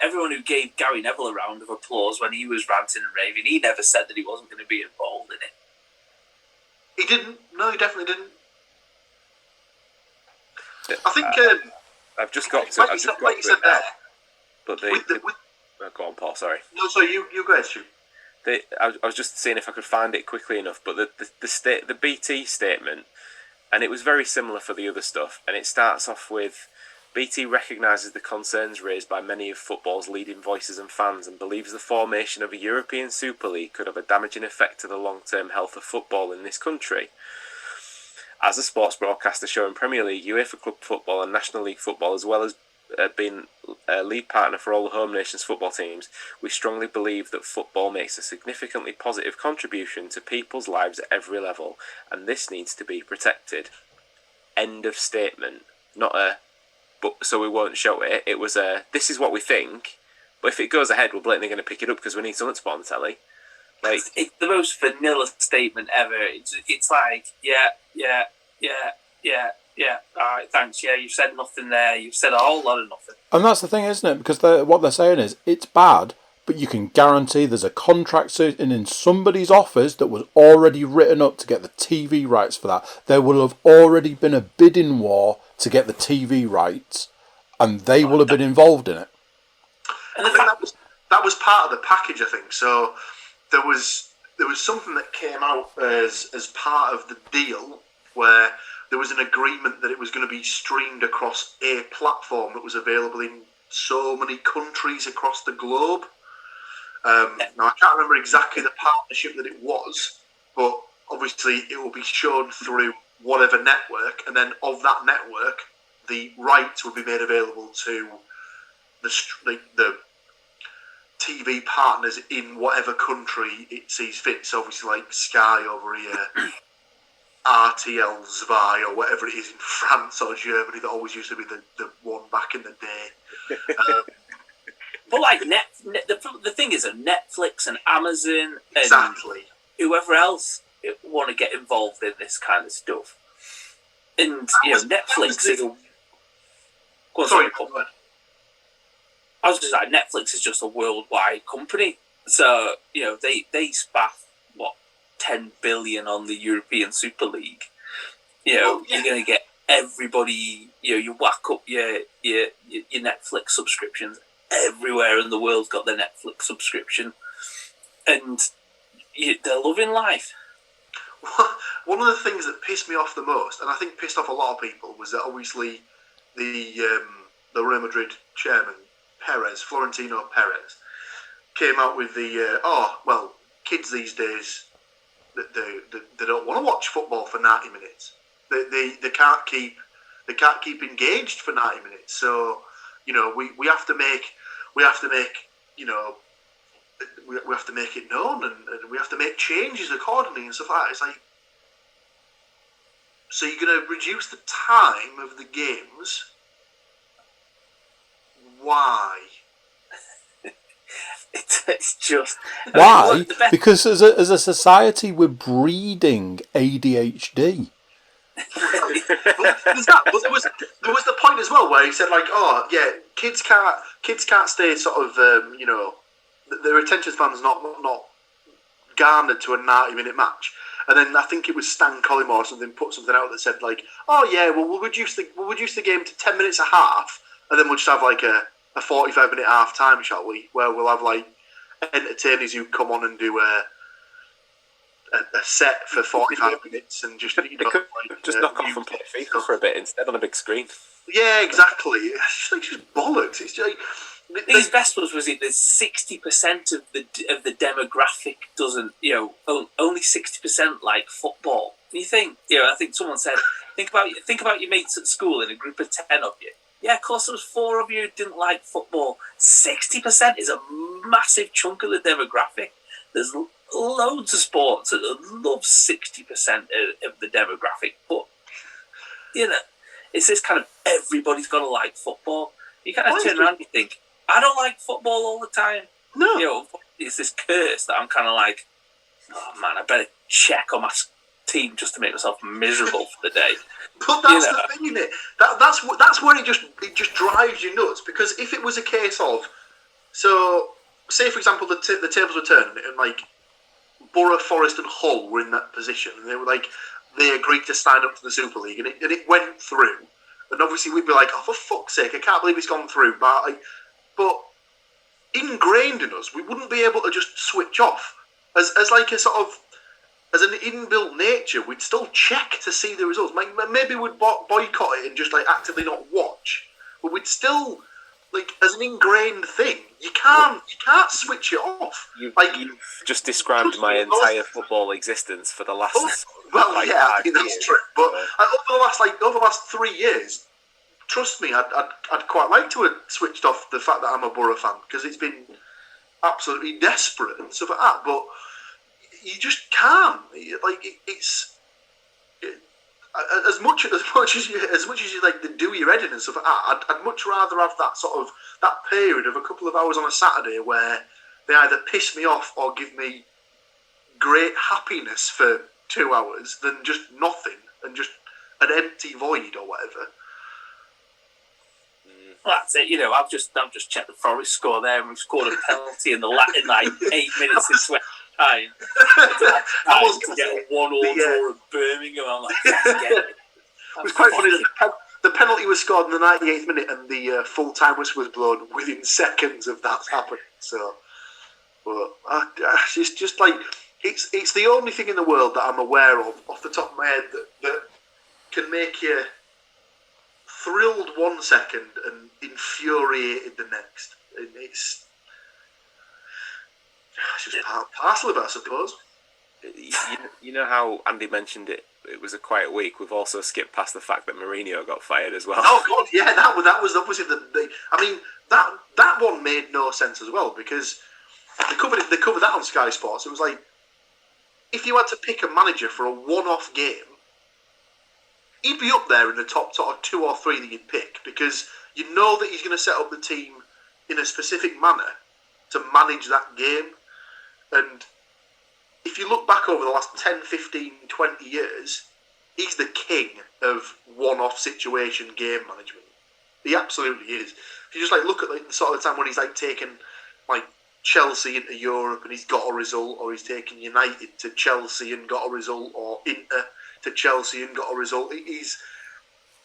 everyone who gave Gary Neville a round of applause when he was ranting and raving, he never said that he wasn't going to be involved in it. He didn't. No, he definitely didn't. I think I've just got to. Like you said there. But go on, Paul. Sorry. No, sorry. You go ahead, Stu. I was just seeing if I could find it quickly enough. But the BT statement, and it was very similar for the other stuff. And it starts off with, BT recognises the concerns raised by many of football's leading voices and fans, and believes the formation of a European Super League could have a damaging effect to the long-term health of football in this country. As a sports broadcaster showing Premier League, UEFA Club Football and National League Football, as well as being a lead partner for all the home nations football teams, we strongly believe that football makes a significantly positive contribution to people's lives at every level, and this needs to be protected. End of statement. Not a, but so we won't show it. It was a, this is what we think, but if it goes ahead, we're blatantly going to pick it up because we need something to put on the telly. Like, it's the most vanilla statement ever. It's like, yeah. All right, thanks. Yeah, you've said nothing there. You've said a whole lot of nothing. And that's the thing, isn't it? Because what they're saying is, it's bad, but you can guarantee there's a contract sitting in somebody's office that was already written up to get the TV rights for that. There will have already been a bidding war to get the TV rights, and they will have been involved in it. And I think that was part of the package, I think. So there was something that came out as part of the deal where there was an agreement that it was going to be streamed across a platform that was available in so many countries across the globe. Now, I can't remember exactly the partnership that it was, but obviously it will be shown through whatever network, and then of that network, the rights will be made available to the TV partners in whatever country it sees fit. So obviously, like Sky over here, RTL Zwei, or whatever it is in France or Germany, that always used to be the one back in the day. But like the thing is, Netflix and Amazon and Exactly. whoever else want to get involved in this kind of stuff, and Netflix is a. Sorry, I was just like, Netflix is just a worldwide company, so they spaff what 10 billion on the European Super League. You're going to get everybody. You whack up your Netflix subscriptions. Everywhere in the world's got their Netflix subscription, and they're loving life. One of the things that pissed me off the most, and I think pissed off a lot of people, was that obviously the Real Madrid chairman Florentino Perez, came out with the kids these days they don't want to watch football for 90 minutes. They can't keep engaged for 90 minutes. So we have to make it known, and we have to make changes accordingly and stuff like that. It's like, so you're going to reduce the time of the games? Why? It's just why? Because as a society, we're breeding ADHD. But there was the point as well where he said, like, oh yeah, kids can't stay sort of their attention span's not garnered to a 90-minute match. And then I think it was Stan Collymore or something put something out that said, like, oh yeah, well we'll reduce the game to 10 minutes a half, and then we'll just have like a 45-minute half time, shall we? Where we'll have like entertainers who come on and do a set for 45 minutes and just knock off and play FIFA for a bit instead on a big screen. Yeah, exactly. It's just bollocks. It's just his best was it that 60% of the demographic doesn't, only 60% like football. And you think, I think someone said, think about your mates at school in a group of 10 of you. Yeah, of course there was 4 of you who didn't like football. 60% is a massive chunk of the demographic. There's loads of sports that love 60% of the demographic, but it's this kind of everybody's got to like football. You kind of turn around and you think, I don't like football all the time. No, it's this curse that I'm kind of like, oh man, I better check on my team just to make myself miserable for the day. But that's the thing, isn't it? That's where it just drives you nuts. Because if it was a case of, so say for example the tables were turned and like Borough, Forest, and Hull were in that position, and they were like they agreed to sign up to the Super League, and it went through, and obviously we'd be like, oh for fuck's sake, I can't believe it's gone through. But ingrained in us, we wouldn't be able to just switch off as like a sort of. As an inbuilt nature, we'd still check to see the results. Maybe we'd boycott it and just like actively not watch, but we'd still, like, as an ingrained thing, you can't switch it off. You've just described my entire football existence for the last. I think that's true. But over the last 3 years, trust me, I'd quite like to have switched off the fact that I'm a Borough fan, because it's been absolutely desperate and stuff like that. But you just can't. It's as much as you like to do your editing and stuff like that. I'd much rather have that period of a couple of hours on a Saturday where they either piss me off or give me great happiness for 2 hours than just nothing and just an empty void or whatever. That's it. I've just checked the Forest score there, and we've scored a penalty in like 8 minutes into time. I was to get a 1-1 draw at Birmingham. I'm like, it was quite funny that the penalty was scored in the 98th minute, and the full time whistle was blown within seconds of that happening. So, but it's just like it's the only thing in the world that I'm aware of off the top of my head that can make you thrilled 1 second and infuriated the next. And it's just part and parcel of it, I suppose. You know how Andy mentioned it was a quiet week. We've also skipped past the fact that Mourinho got fired as well. Oh God, yeah, that was obviously the I mean that one made no sense as well, because they covered that on Sky Sports. It was like, if you had to pick a manager for a one-off game, he'd be up there in the top sort of 2 or 3 that you'd pick, because you know that he's going to set up the team in a specific manner to manage that game. And if you look back over the last 10, 15, 20 years, he's the king of one-off situation game management. He absolutely is. If you just look at the sort of the time when he's taken Chelsea into Europe and he's got a result, or he's taken United to Chelsea and got a result, or Inter to Chelsea and got a result. He's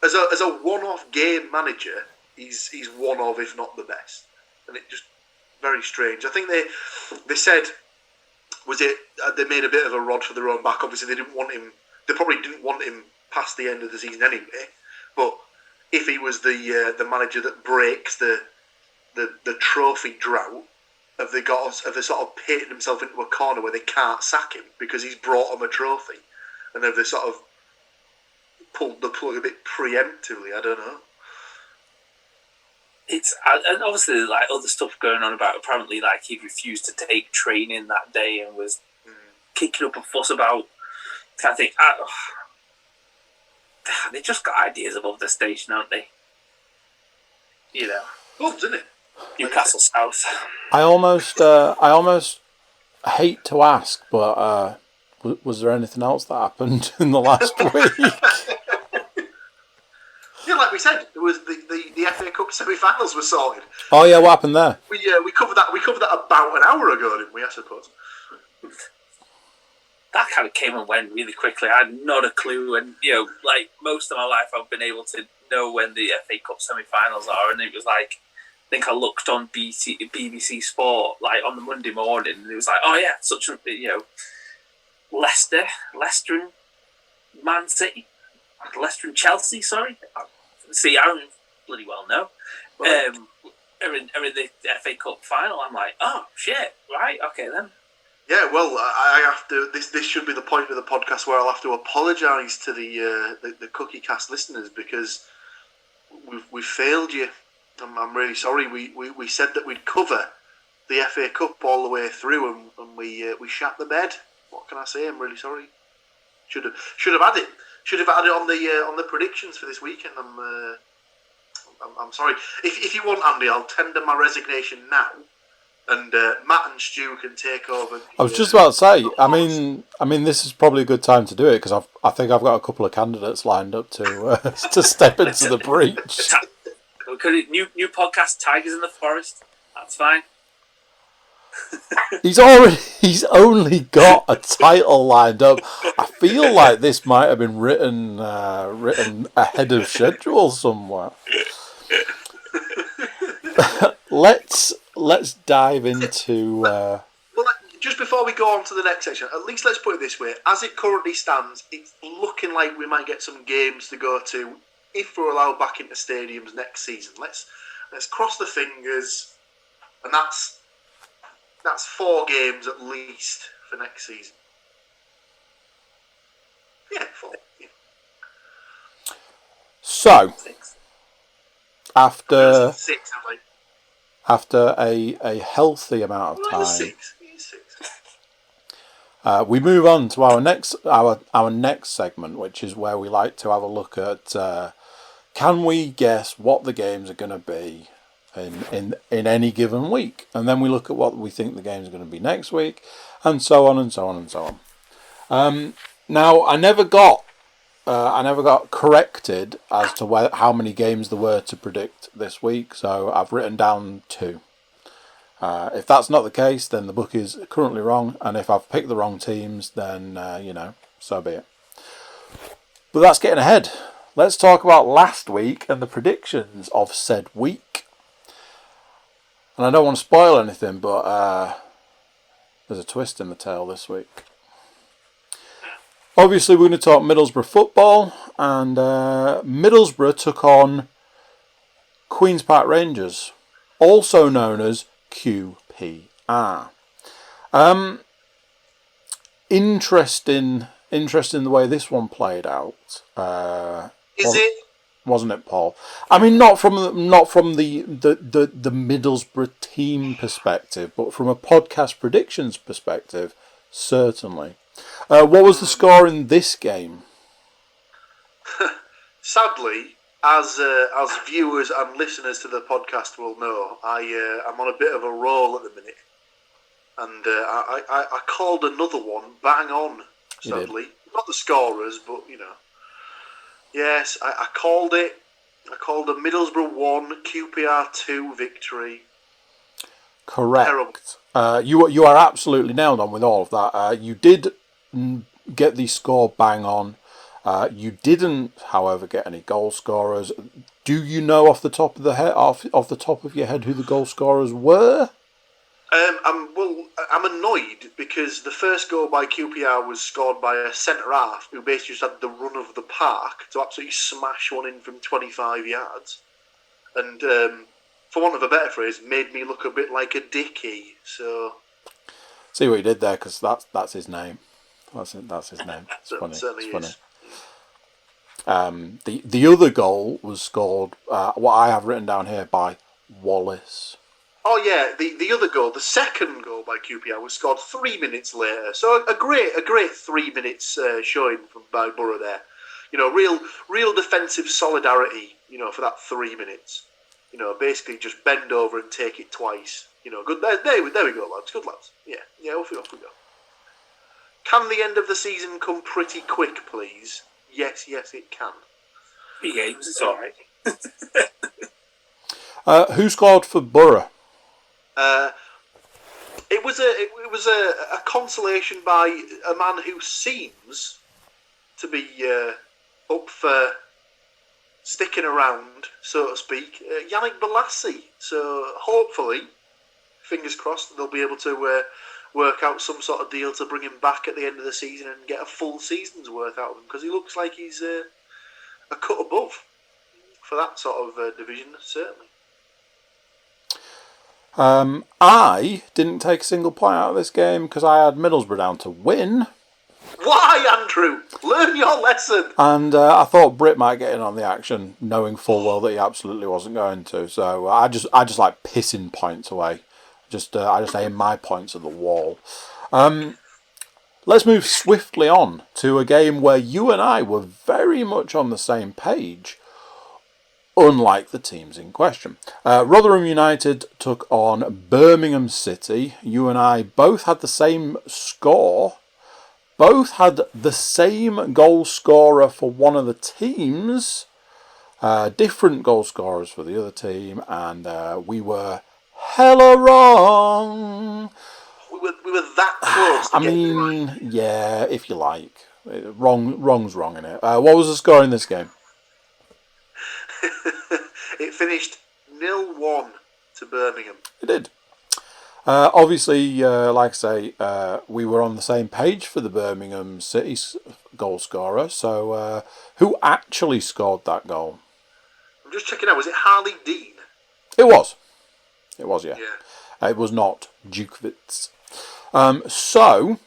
as a one-off game manager, he's one of, if not the best. And it just very strange. I think they said, they made a bit of a rod for their own back. Obviously, they probably didn't want him past the end of the season anyway. But if he was the manager that breaks the trophy drought, have they sort of painted himself into a corner where they can't sack him because he's brought them a trophy? And have they sort of pulled the plug a bit preemptively? I don't know. And obviously other stuff going on about, apparently he refused to take training that day and was kicking up a fuss about kind of thing. They just got ideas above the station, haven't they? Clubs, isn't it? Newcastle South. I almost hate to ask, but was there anything else that happened in the last week? Yeah, like we said, there was the FA Cup semi-finals were sorted. Oh yeah, what happened there? We covered that about an hour ago, didn't we? I suppose. That kind of came and went really quickly. I had not a clue, and most of my life, I've been able to know when the FA Cup semi-finals are, and it was I think I looked on BBC Sport on the Monday morning, and it was oh yeah, such a Leicester and Man City, Leicester and Chelsea. Sorry, see, I don't bloody well know. Are in the FA Cup final. I'm oh shit, right, okay then. Yeah, well, I have to. This should be the point of the podcast where I'll have to apologise to the Cookie Cast listeners, because we've failed you. I'm really sorry. We said that we'd cover the FA Cup all the way through, and we shat the bed. What can I say? I'm really sorry. Should have had it. Should have had it on the predictions for this weekend. I'm sorry. If you want, Andy, I'll tender my resignation now, and Matt and Stu can take over. I was just about to say. I mean, this is probably a good time to do it, because I think I've got a couple of candidates lined up to to step into the breach. New podcast, Tigers in the Forest. That's fine. He's only got a title lined up. I feel like this might have been written ahead of schedule somewhere. Let's dive into. Well, just before we go on to the next section, at least let's put it this way: as it currently stands, it's looking like we might get some games to go to if we're allowed back into stadiums next season. Let's cross the fingers, and that's 4 games at least for next season. Yeah, 4. Yeah. So, 6. after 6, I'm like. After a healthy amount of time, 6. we move on to our next segment, which is where we like to have a look at can we guess what the games are going to be in any given week, and then we look at what we think the games are going to be next week, and so on and so on and so on. Now, I never got I never got corrected as to how many games there were to predict this week, so I've written down 2. If that's not the case, then the book is currently wrong, and if I've picked the wrong teams, then, so be it. But that's getting ahead. Let's talk about last week and the predictions of said week. And I don't want to spoil anything, but there's a twist in the tale this week. Obviously, we're going to talk Middlesbrough football, and Middlesbrough took on Queen's Park Rangers, also known as QPR. Interesting the way this one played out. Wasn't it, Paul? I mean, not from the Middlesbrough team perspective, but from a podcast predictions perspective, certainly. What was the score in this game? Sadly, as viewers and listeners to the podcast will know, I'm on a bit of a roll at the minute, and I called another one bang on. Sadly, not the scorers, but yes, I called it. I called a Middlesbrough 1, QPR 2 victory. Correct. You are absolutely nailed on with all of that. You did get the score bang on. You didn't, however, get any goal scorers. Do you know off the top of your head who the goal scorers were? I'm annoyed because the first goal by QPR was scored by a centre half who basically just had the run of the park to absolutely smash one in from 25 yards, and for want of a better phrase, made me look a bit like a dickie. So see what he did there, because that's his name. That's his name. It's funny. It's funny. The other goal was scored, what I have written down here, by Wallace. Oh yeah, the other goal, the second goal by QPR, was scored 3 minutes later. So a great 3 minutes showing by Borough there. Real defensive solidarity. For that 3 minutes. Basically just bend over and take it twice. Good. There we go, lads. Good lads. Yeah. Off we go. Can the end of the season come pretty quick, please? Yes, it can. 3 games, it's all right. Who scored for Borough? It was a consolation by a man who seems to be up for sticking around, so to speak. Yannick Bolasie. So hopefully, fingers crossed, they'll be able to work out some sort of deal to bring him back at the end of the season and get a full season's worth out of him, because he looks like he's a cut above for that sort of division, certainly. I didn't take a single point out of this game because I had Middlesbrough down to win. Why, Andrew? Learn your lesson. And I thought Britt might get in on the action, knowing full well that he absolutely wasn't going to. So I just like pissing points away. I just aim my points at the wall. Let's move swiftly on to a game where you and I were very much on the same page, unlike the teams in question. Rotherham United took on Birmingham City. You and I both had the same score. Both had the same goal scorer for one of the teams. Different goal scorers for the other team. And we were hella wrong. We were that close. I mean, yeah, if you like. Wrong's wrong in it. What was the score in this game? It finished 0-1 to Birmingham. It did. Obviously, like I say, we were on the same page for the Birmingham City goal scorer. So, who actually scored that goal? I'm just checking out. Was it Harley Dean? It was. Yeah. It was not Djukovic. So,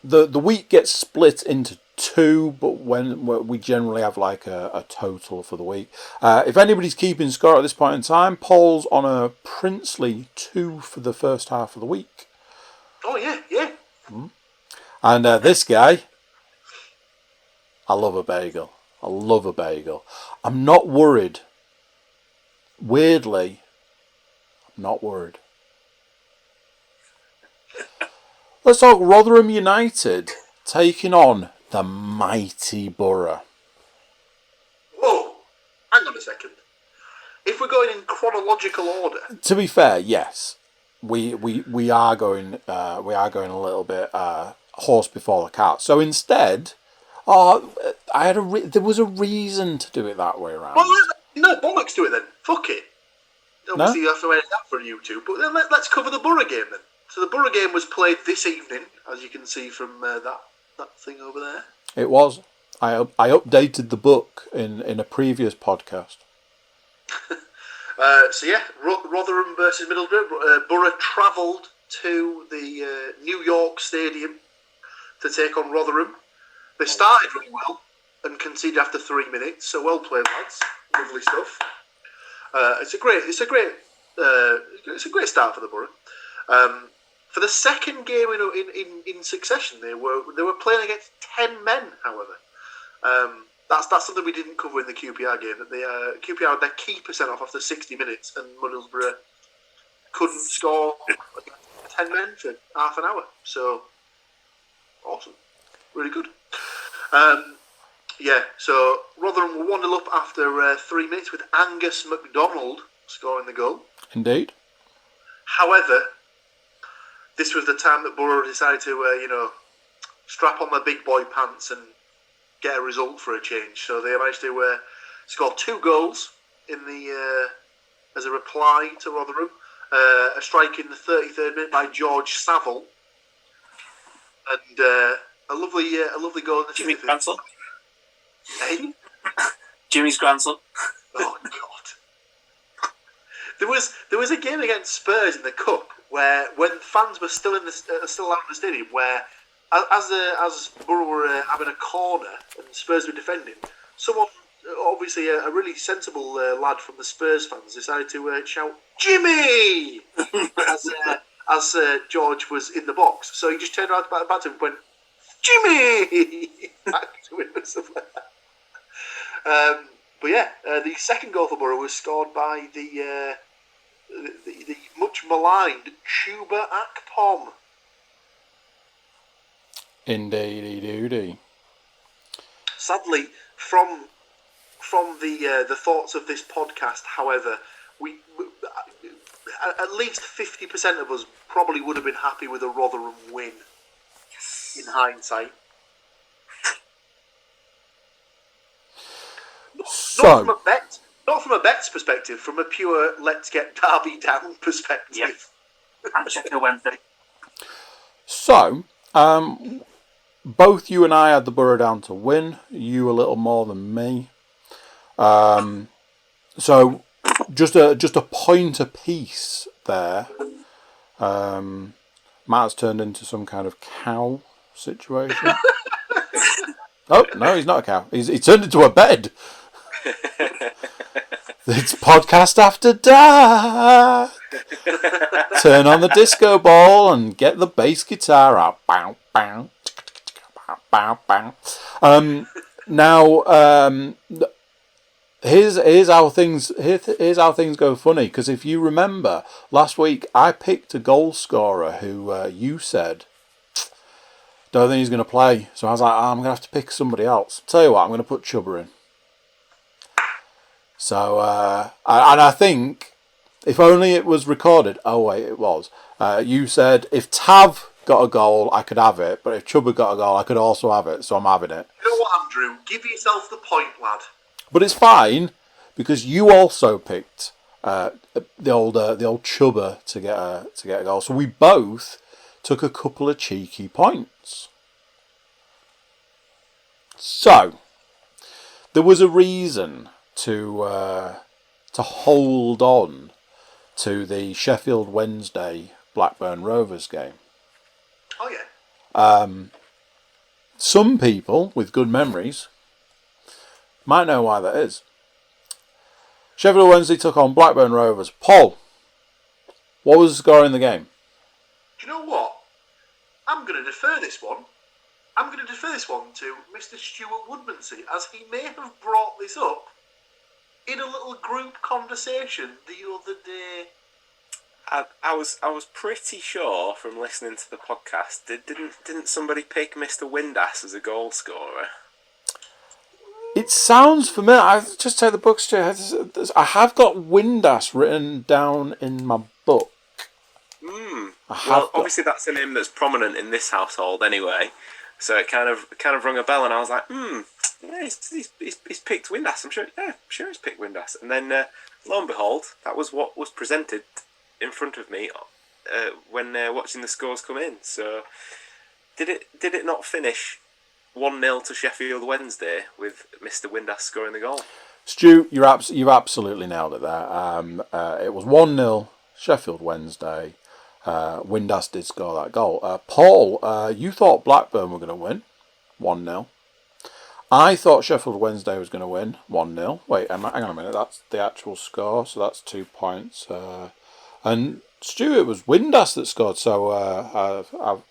the week gets split into two, but when we generally have like a total for the week. If anybody's keeping score at this point in time, Paul's on a princely 2 for the first half of the week. Oh yeah. And this guy, I love a bagel. I'm not worried. Weirdly, I'm not worried. Let's talk Rotherham United taking on the mighty Borough. hang on a second. If we're going in chronological order, To be fair, yes, we are going a little bit horse before the cart. So instead, there was a reason to do it that way around. well, no bollocks to it then. Fuck it. Obviously, No? you have to edit that for YouTube. But then let's cover the Borough game then. So the Borough game was played this evening, as you can see from that thing over there. It was. I updated the book in a previous podcast. Rotherham versus Middlesbrough. Borough travelled to the New York Stadium to take on Rotherham. They started really well and conceded after 3 minutes. So well played, lads. Lovely stuff. It's a great start for the Borough. For the second game in succession, they were playing against 10 men. However, that's something we didn't cover in the QPR game. That the QPR had their keeper sent off after 60 minutes, and Middlesbrough couldn't score 10 men for half an hour. So awesome, really good. So Rotherham were 1-0 up after 3 minutes with Angus MacDonald scoring the goal. Indeed. However, this was the time that Borough decided to, strap on their big boy pants and get a result for a change. So they managed to score 2 goals in the as a reply to Rotherham. A strike in the 33rd minute by George Saville, and a lovely goal in the Jimmy's 55th. grandson. Hey? Jimmy's grandson. Oh God! There was a game against Spurs in the cup where, when fans were still allowed in the stadium, where as Borough were having a corner and Spurs were defending, someone, obviously a really sensible lad from the Spurs fans, decided to shout "Jimmy" as George was in the box. So he just turned around back to him and went, "Jimmy!" back to him and stuff like that. The second goal for Borough was scored by the much maligned Chuba Akpom. Indeed. Sadly, from the thoughts of this podcast, however, we at least 50% of us probably would have been happy with a Rotherham win. In hindsight. Not from a bet's perspective, from a pure let's get Derby down perspective. Yep. And Sheffield Wednesday. So, both you and I had the Borough down to win. You a little more than me. So, just a point apiece there. Matt's turned into some kind of cow situation. Oh no, he's not a cow. He turned into a bed. It's podcast after dark. Turn on the disco ball and get the bass guitar out. Bow, bow, bow, bow. Now, here's how things go funny. Because if you remember last week, I picked a goal scorer who you said don't think he's going to play. So I was like, I'm going to have to pick somebody else. Tell you what, I'm going to put Chuba in. So, and I think, if only it was recorded. Oh wait, it was. You said if Tav got a goal, I could have it, but if Chuba got a goal, I could also have it. So I'm having it. You know what, Andrew? Give yourself the point, lad. But it's fine because you also picked the old Chuba to get a goal. So we both took a couple of cheeky points. So there was a reason to hold on to the Sheffield Wednesday Blackburn Rovers game. Oh yeah. Some people with good memories might know why that is. Sheffield Wednesday took on Blackburn Rovers. Paul, what was the score in the game? Do you know what? I'm going to defer this one. To Mr. Stuart Woodmansey, as he may have brought this up in a little group conversation the other day. I was pretty sure from listening to the podcast. Didn't somebody pick Mr. Windass as a goal scorer? It sounds familiar. I just take the book straight. I have got Windass written down in my book. Well, obviously that's a name that's prominent in this household anyway, so it kind of rung a bell, and I was like, yeah, he's picked Windass. I'm sure he's picked Windass. And then lo and behold, that was what was presented in front of me when watching the scores come in. So did it not finish 1-0 to Sheffield Wednesday with Mr. Windass scoring the goal? Stu, you've absolutely nailed it there. It was 1-0 Sheffield Wednesday. Windass did score that goal. Paul, you thought Blackburn were going to win 1-0. I thought Sheffield Wednesday was going to win 1-0. Wait, hang on a minute. That's the actual score, so that's 2 points. And Stuart, it was Windass that scored. So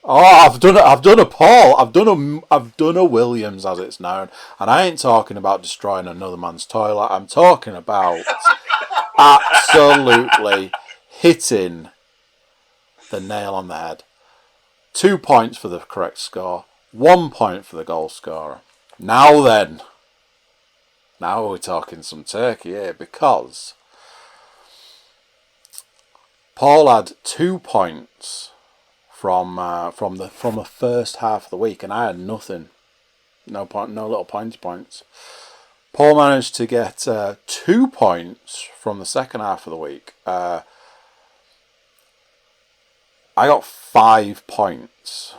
I've done a Paul. I've done a Williams, as it's known. And I ain't talking about destroying another man's toilet. I'm talking about absolutely hitting the nail on the head. 2 points for the correct score. 1 point for the goal scorer. Now then. Now we're talking some turkey here, because Paul had 2 points from the first half of the week, and I had nothing. No little points. Paul managed to get 2 points from the second half of the week. I got 5 points.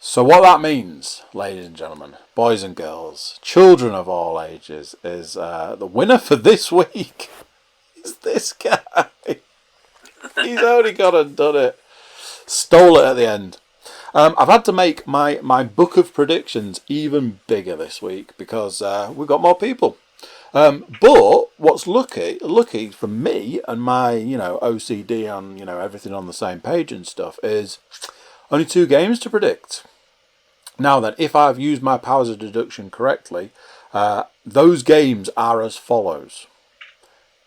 So what that means, ladies and gentlemen, boys and girls, children of all ages, is the winner for this week is this guy. He's only gone and done it. Stole it at the end. I've had to make my book of predictions even bigger this week because we've got more people. But what's lucky for me and my OCD on everything on the same page and stuff is only 2 games to predict. Now then, if I've used my powers of deduction correctly, those games are as follows: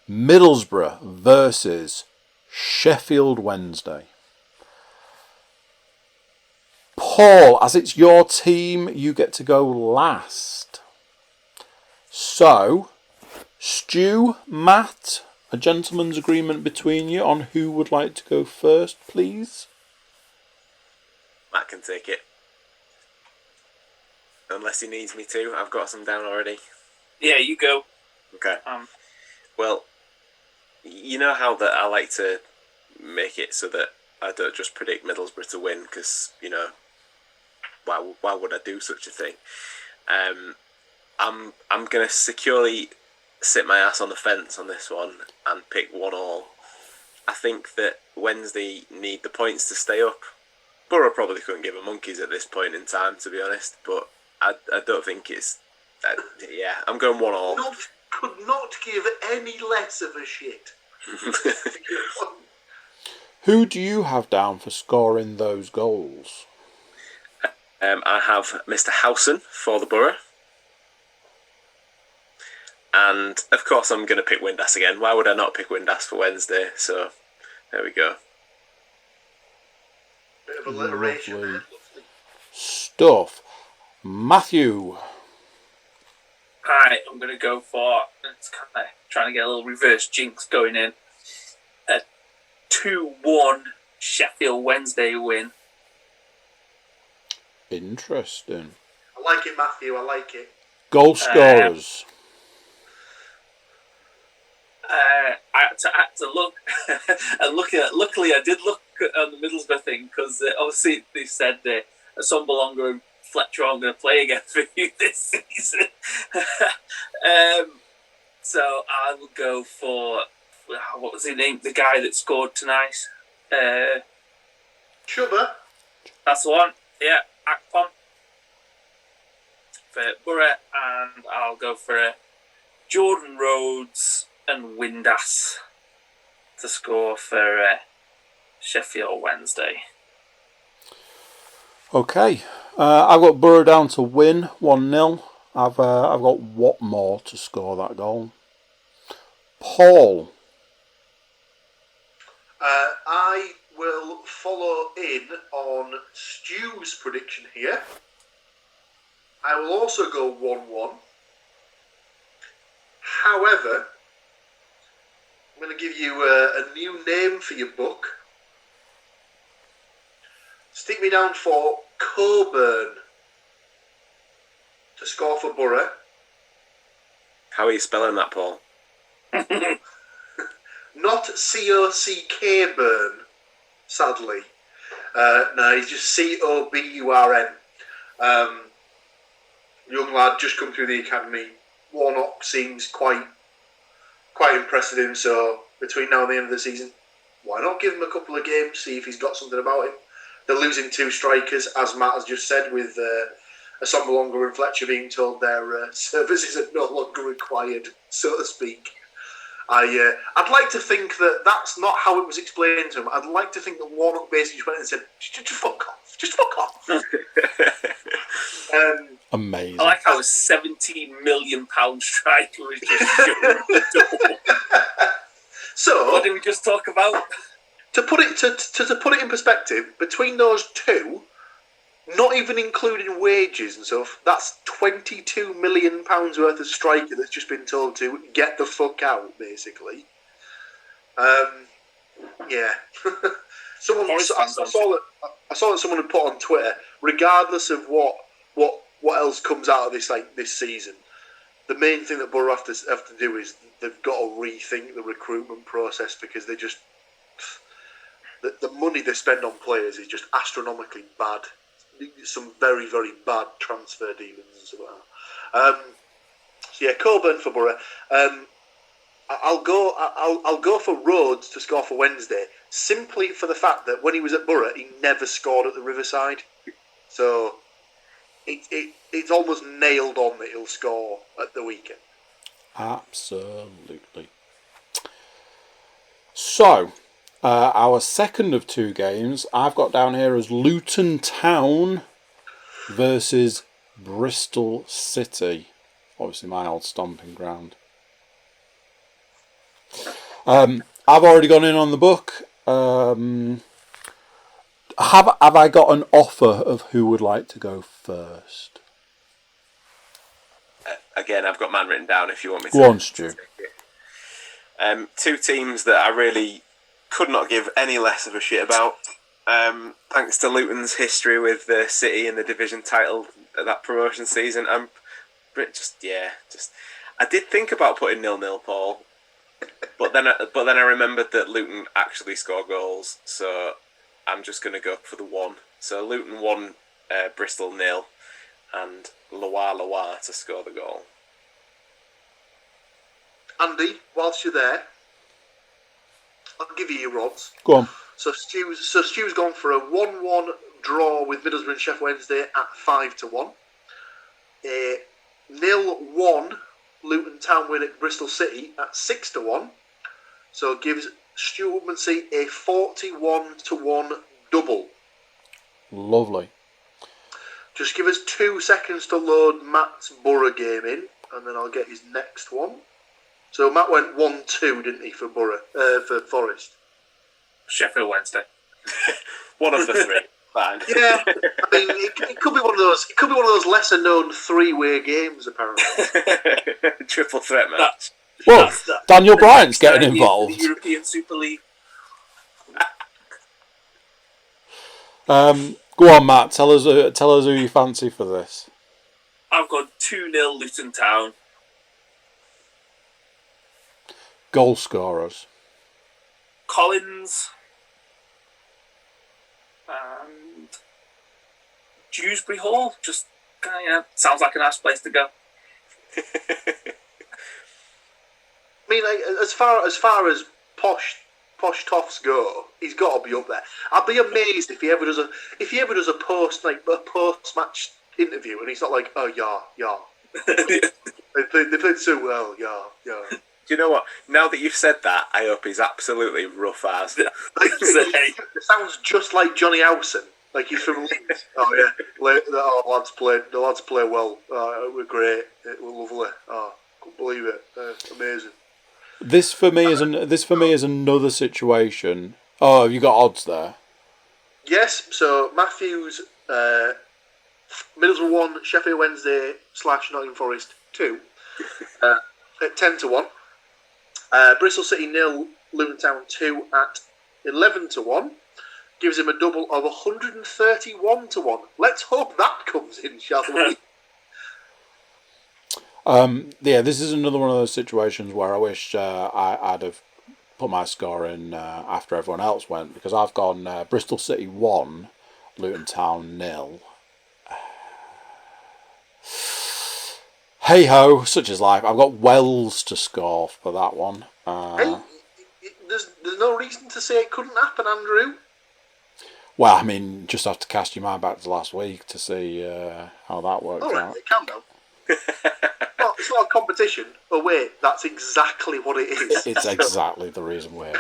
Middlesbrough versus Sheffield Wednesday. Paul, as it's your team, you get to go last. So, Stu, Matt, a gentleman's agreement between you on who would like to go first, please? Matt can take it. Unless he needs me to. I've got some down already. Yeah, you go. Okay. Well, you know how that I like to make it so that I don't just predict Middlesbrough to win, because, why would I do such a thing? I'm going to securely sit my ass on the fence on this one and pick 1-1. I think that Wednesday need the points to stay up. Borough probably couldn't give a monkeys at this point in time, to be honest, but I don't think it's... I'm going 1-1. Could not give any less of a shit. Who do you have down for scoring those goals? I have Mr. Howson for the Borough. And, of course, I'm going to pick Windass again. Why would I not pick Windass for Wednesday? So, there we go. Bit of alliteration there. Stuff. Matthew. Alright, I'm going to go for, it's kind of trying to get a little reverse jinx going in, a 2-1 Sheffield Wednesday win. Interesting. I like it, Matthew, I like it. Goal scorers. I had to look, and luckily I did look on the Middlesbrough thing, because obviously they said Sonbalonga and Fletcher aren't going to play again for you this season. So I will go for, what was his name? The guy that scored tonight. Chuba. That's the one. Yeah, Akpom. For Borough, and I'll go for Jordan Rhodes and Windass to score for Sheffield Wednesday. Okay. I've got Borough down to win 1-0. I've got Watmore to score that goal. Paul. I will follow in on Stu's prediction here. I will also go 1-1. However, I'm going to give you a new name for your book. Stick me down for Coburn to score for Borough. How are you spelling that, Paul? Not C-O-C-K Burn, sadly. No, he's just C-O-B-U-R-N. Young lad, just come through the academy. Warnock seems quite impressed with him, so between now and the end of the season, why not give him a couple of games, see if he's got something about him. They're losing 2 strikers, as Matt has just said, with Assombalonga and Fletcher being told their services are no longer required, so to speak. I'd like to think that that's not how it was explained to him. I'd like to think that Warnock basically just went and said, just fuck off. Just fuck off. Amazing. I like how a £17 million striker was just shut the door. So, what did we just talk about? To put it in perspective, between those two, not even including wages and stuff, that's £22 million worth of striker that's just been told to get the fuck out, basically. Yeah. I saw that someone had put on Twitter, regardless of what else comes out of this season, the main thing that Borough have to do is they've got to rethink the recruitment process, because they just the money they spend on players is just astronomically bad. Some very, very bad transfer dealings and stuff like that. So yeah, Coburn for Borough. I'll go for Rhodes to score for Wednesday, simply for the fact that when he was at Borough, he never scored at the Riverside. So it's almost nailed on that he'll score at the weekend. Absolutely. So, our second of 2 games I've got down here as Luton Town versus Bristol City. Obviously my old stomping ground. I've already gone in on the book. Have I got an offer of who would like to go first? Again, I've got mine written down if you want me to. Go on, Stu. 2 teams that I really could not give any less of a shit about. Thanks to Luton's history with the City and the division title at that promotion season, I did think about putting 0-0, Paul, but then I remembered that Luton actually score goals, so I'm just going to go for the 1. So Luton 1, Bristol 0, and Loire to score the goal. Andy, whilst you're there, I'll give you your odds. Go on. So Stu's gone for a 1-1 draw with Middlesbrough and Sheffield Wednesday at 5-1. A 0-1 Luton Town win at Bristol City at 6-1. So it gives Stuart Woodmansey a 41-1 double. Lovely. Just give us 2 seconds to load Matt's Borough game in, and then I'll get his next one. So Matt went 1-2, didn't he, for Borough, for Forest? Sheffield Wednesday. One of the 3. Fine. Yeah, I mean, it could be one of those. It could be one of those lesser-known 3-way games, apparently. Triple threat match. Well, Daniel Bryant's getting involved. The European Super League. Go on, Matt. Tell us who you fancy for this. I've got 2-0 Luton Town. Goal scorers. Collins and Dewsbury Hall. Just sounds like a nice place to go. I mean, like, as far as posh toffs go, he's got to be up there. I'd be amazed if he ever does a post match interview and he's not like, oh yeah. they played so well, yeah. Do you know what? Now that you've said that, I hope he's absolutely rough as. It sounds just like Johnny Howson. Like he's from Leeds. Oh yeah, the lads play well. We're great. We're lovely. Oh, couldn't believe it. Amazing. This for me is another situation. Oh, have you got odds there? Yes. So Matthews Middlesbrough 1, Sheffield Wednesday / Nottingham Forest 2 at 10 to 1. Bristol City 0, Luton Town 2 at 11 to 1. Gives him a double of 131 to 1. Let's hope that comes in, shall we? This is another one of those situations where I wish I'd have put my score in after everyone else went, because I've gone Bristol City 1, Luton Town 0. Hey ho, such is life. I've got Wells to score for that one. Hey, there's no reason to say it couldn't happen, Andrew. Well, I mean, just have to cast your mind back to last week to see how that worked out. It can go. Well, it's not a competition. Oh wait, that's exactly what it is. It's exactly the reason we're...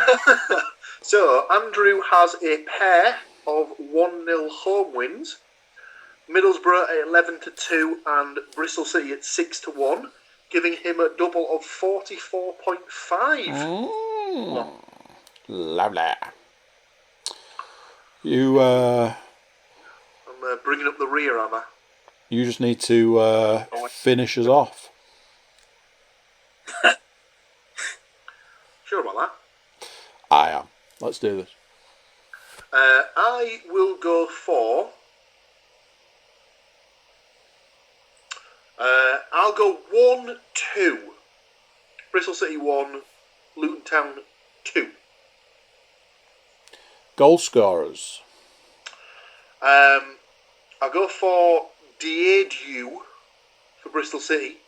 So, Andrew has a pair of 1-0 home wins. Middlesbrough at 11 to 2 and Bristol City at 6 to 1, giving him a double of 44.5. Lovely. You, I'm bringing up the rear, am I? You just need to finish us off. Sure about that? I am. Let's do this. I will go for... I'll go 1-2. Bristol City 1, Luton Town 2. Goal scorers. I'll go for Diedhiou for Bristol City.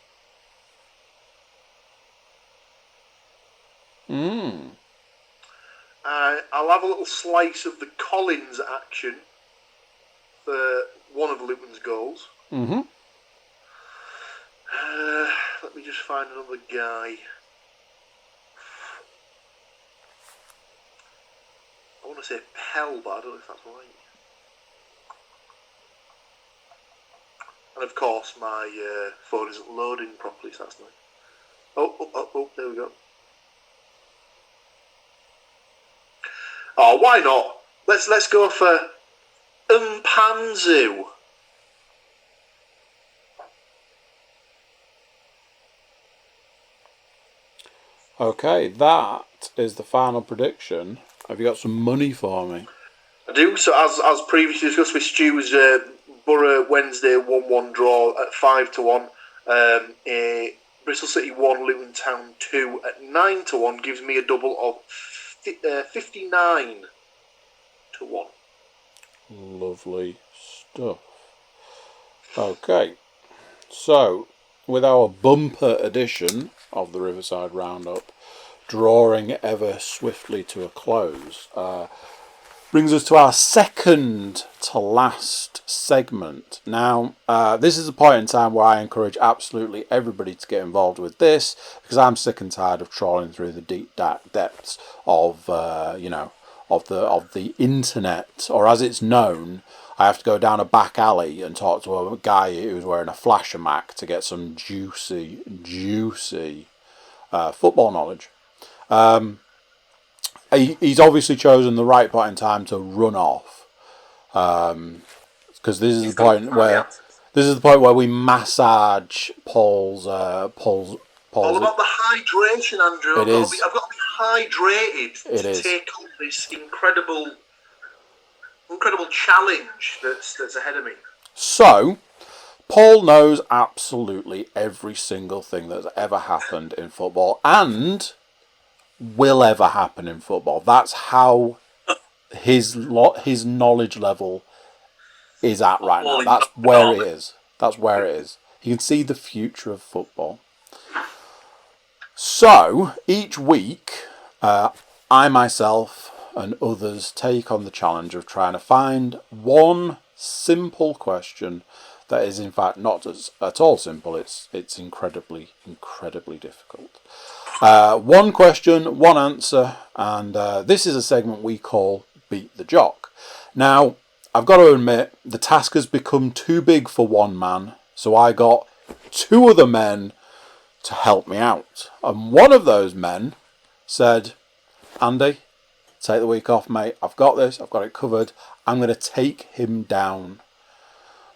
I'll have a little slice of the Collins action for one of Luton's goals. Mm-hmm. Let me just find another guy. I want to say Pell, but I don't know if that's right. And of course, my phone isn't loading properly, so that's nice. Oh, there we go. Oh, why not? Let's go for Mpanzu. Okay, that is the final prediction. Have you got some money for me? I do. So as previously discussed with Stu's Borough Wednesday 1-1 draw at 5 to 1. Bristol City 1, Luton Town 2 at 9 to 1 gives me a double of 59 to 1. Lovely stuff. Okay, so with our bumper edition of the Riverside Roundup drawing ever swiftly to a close, brings us to our second to last segment. Now, this is a point in time where I encourage absolutely everybody to get involved with this, because I'm sick and tired of trawling through the deep dark depths of the internet, or as it's known. I have to go down a back alley and talk to a guy who's wearing a flasher Mac to get some juicy football knowledge. He's obviously chosen the right point in time to run off, because this is the point where we massage Paul's. All about the hydration, Andrew. I've got to be hydrated to take on this incredible challenge that's ahead of me. So, Paul knows absolutely every single thing that's ever happened in football and will ever happen in football. That's how his knowledge level is at right now. That's where it is. That's where it is. He can see the future of football. So, each week, I myself and others take on the challenge of trying to find one simple question that is in fact not at all simple. It's incredibly difficult. One question, one answer, and this is a segment we call Beat the Jock. Now, I've got to admit, the task has become too big for one man, so I got two other men to help me out. And one of those men said, Andy, take the week off, mate. I've got this. I've got it covered. I'm going to take him down.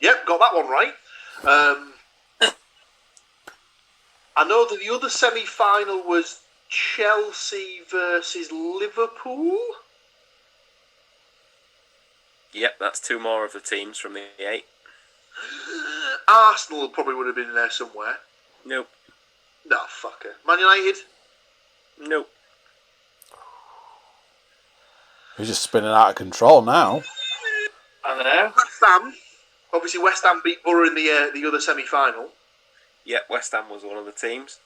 Yep, got that one right. I know that the other semi-final was Chelsea versus Liverpool. Yep, that's 2 more of the teams from the 8. Arsenal probably would have been in there somewhere. Nope. Nah, fucker. Man United? Nope. He's just spinning out of control now. I don't know. West Ham. Obviously, West Ham beat Borough in the other semi-final. Yep, West Ham was one of the teams.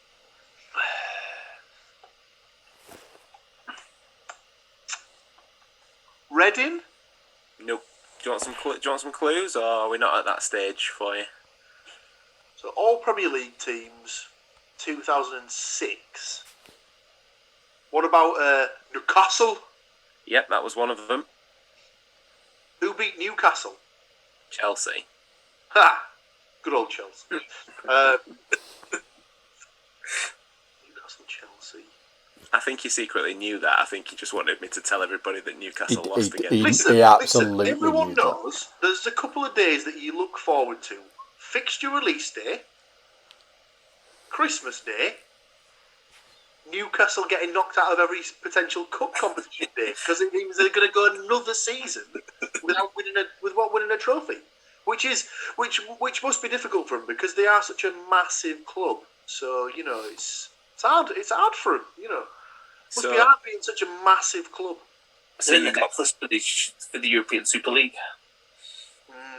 Reading? Nope. Do you want some clues, or are we not at that stage for you? So all Premier League teams, 2006. What about Newcastle? Yep, that was one of them. Who beat Newcastle? Chelsea. Ha! Good old Chelsea. Newcastle, Chelsea. I think you secretly knew that. I think you just wanted me to tell everybody that Newcastle lost again. He absolutely everyone knew knows there's a couple of days that you look forward to. Fixture release day, Christmas day, Newcastle getting knocked out of every potential cup competition day because it means they're going to go another season without winning a trophy, which must be difficult for them because they are such a massive club. So it's hard. It's hard for them. Must be hard being such a massive club. So in the next list for the European Super League.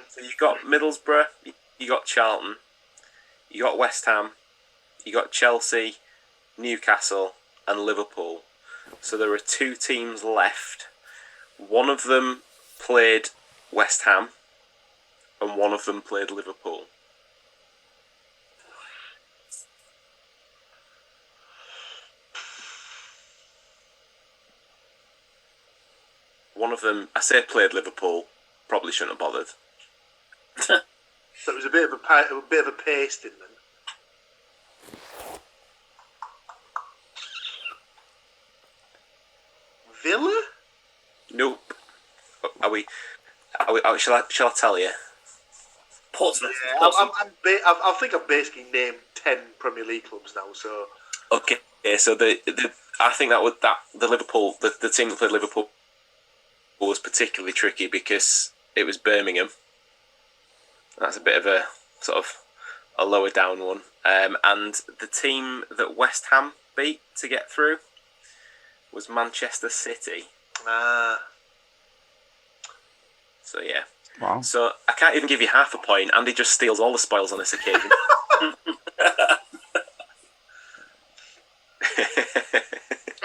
So you got Middlesbrough, you got Charlton, you got West Ham, you got Chelsea, Newcastle, and Liverpool. So there are 2 teams left. One of them played West Ham, and one of them played Liverpool. One of them, I say played Liverpool, probably shouldn't have bothered. So it was a bit of a pasting then. Villa? Nope. Shall I tell you? Portsmouth. Yeah, I think I've basically named 10 Premier League clubs now. So Okay, so I think the Liverpool, the team that played Liverpool was particularly tricky because it was Birmingham. That's a bit of a sort of a lower down one. And the team that West Ham beat to get through was Manchester City. So yeah. Wow. So I can't even give you half a point. Andy just steals all the spoils on this occasion.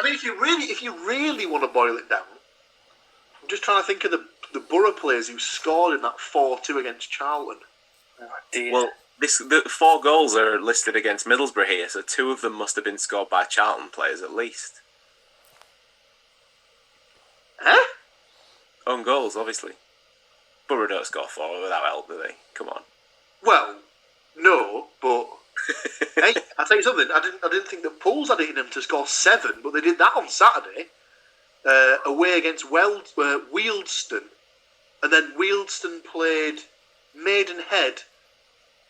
I mean, if you really want to boil it down, I'm just trying to think of the Borough players who scored in that 4-2 against Charlton. Oh, dear. Well, the 4 goals are listed against Middlesbrough here, so 2 of them must have been scored by Charlton players at least. Huh? Own goals, obviously. Borough don't score 4 without help, do they? Come on. Well, no, but hey, I'll tell you something. I didn't think that Pools had it in them to score 7, but they did that on Saturday away against Wealdstone, and then Wealdstone played Maidenhead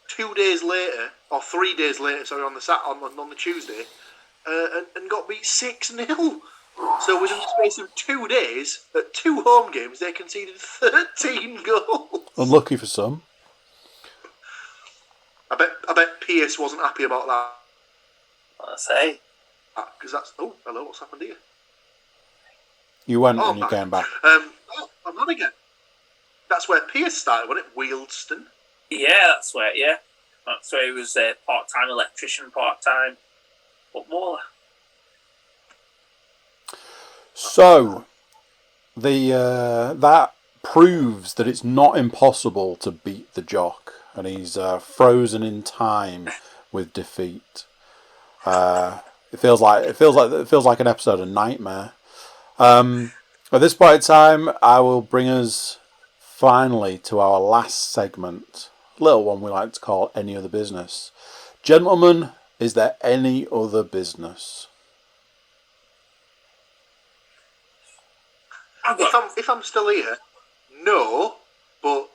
2 days later, or 3 days later, sorry, on the Tuesday, and got beat 6-0. So within the space of 2 days, at 2 home games, they conceded 13 goals. Unlucky for some. I bet Pierce wasn't happy about that. I say. Because that's... Oh, hello, what's happened here? You went and you came back. I'm on again. That's where Pierce started, wasn't it? Wealdstone. Yeah, that's where he was part-time electrician, part-time footballer. So, that proves that it's not impossible to beat the Jock, and he's frozen in time with defeat. It feels like an episode of Nightmare. At this point in time, I will bring us finally to our last segment, a little one we like to call Any Other Business. Gentlemen, is there any other business? If I'm still here, no, but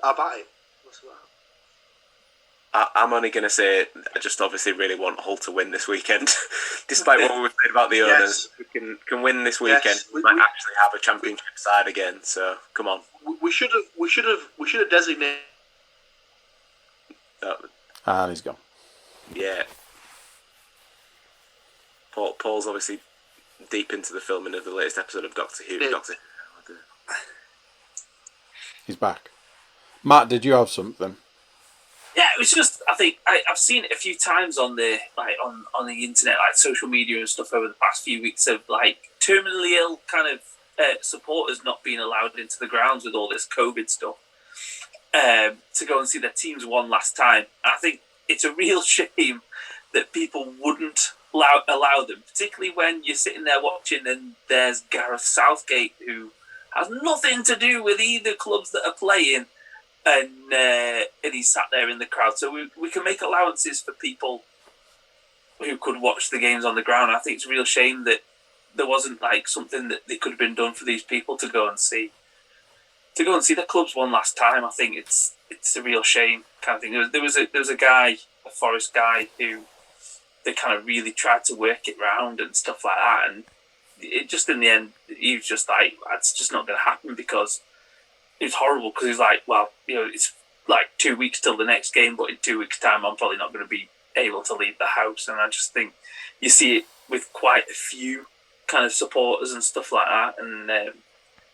I buy it. That's that. I'm only going to say I just obviously really want Hull to win this weekend. Despite what we've said about the owners, if we can win this weekend, we might actually have a championship side again. So come on. We should have designated. And he's gone. Yeah. Paul's obviously deep into the filming of the latest episode of Doctor Who. Yeah. He's back. Matt, did you have something? Yeah, it was just, I think I've seen it a few times on the on the internet, like social media and stuff over the past few weeks of like terminally ill kind of supporters not being allowed into the grounds with all this COVID stuff to go and see their teams one last time. And I think it's a real shame that people wouldn't allow them, particularly when you're sitting there watching and there's Gareth Southgate, who has nothing to do with either clubs that are playing, and he's sat there in the crowd. So we can make allowances for people who could watch the games on the ground. I think it's a real shame that there wasn't like something that could have been done for these people to go and see the clubs one last time. I think it's a real shame kind of thing. There was a guy, a Forest guy, who they kind of really tried to work it round and stuff like that, and it just in the end he was just like, it's just not going to happen, because it was horrible. Because he's like, well, it's like 2 weeks till the next game, but in 2 weeks' time I'm probably not going to be able to leave the house. And I just think you see it with quite a few kind of supporters and stuff like that. And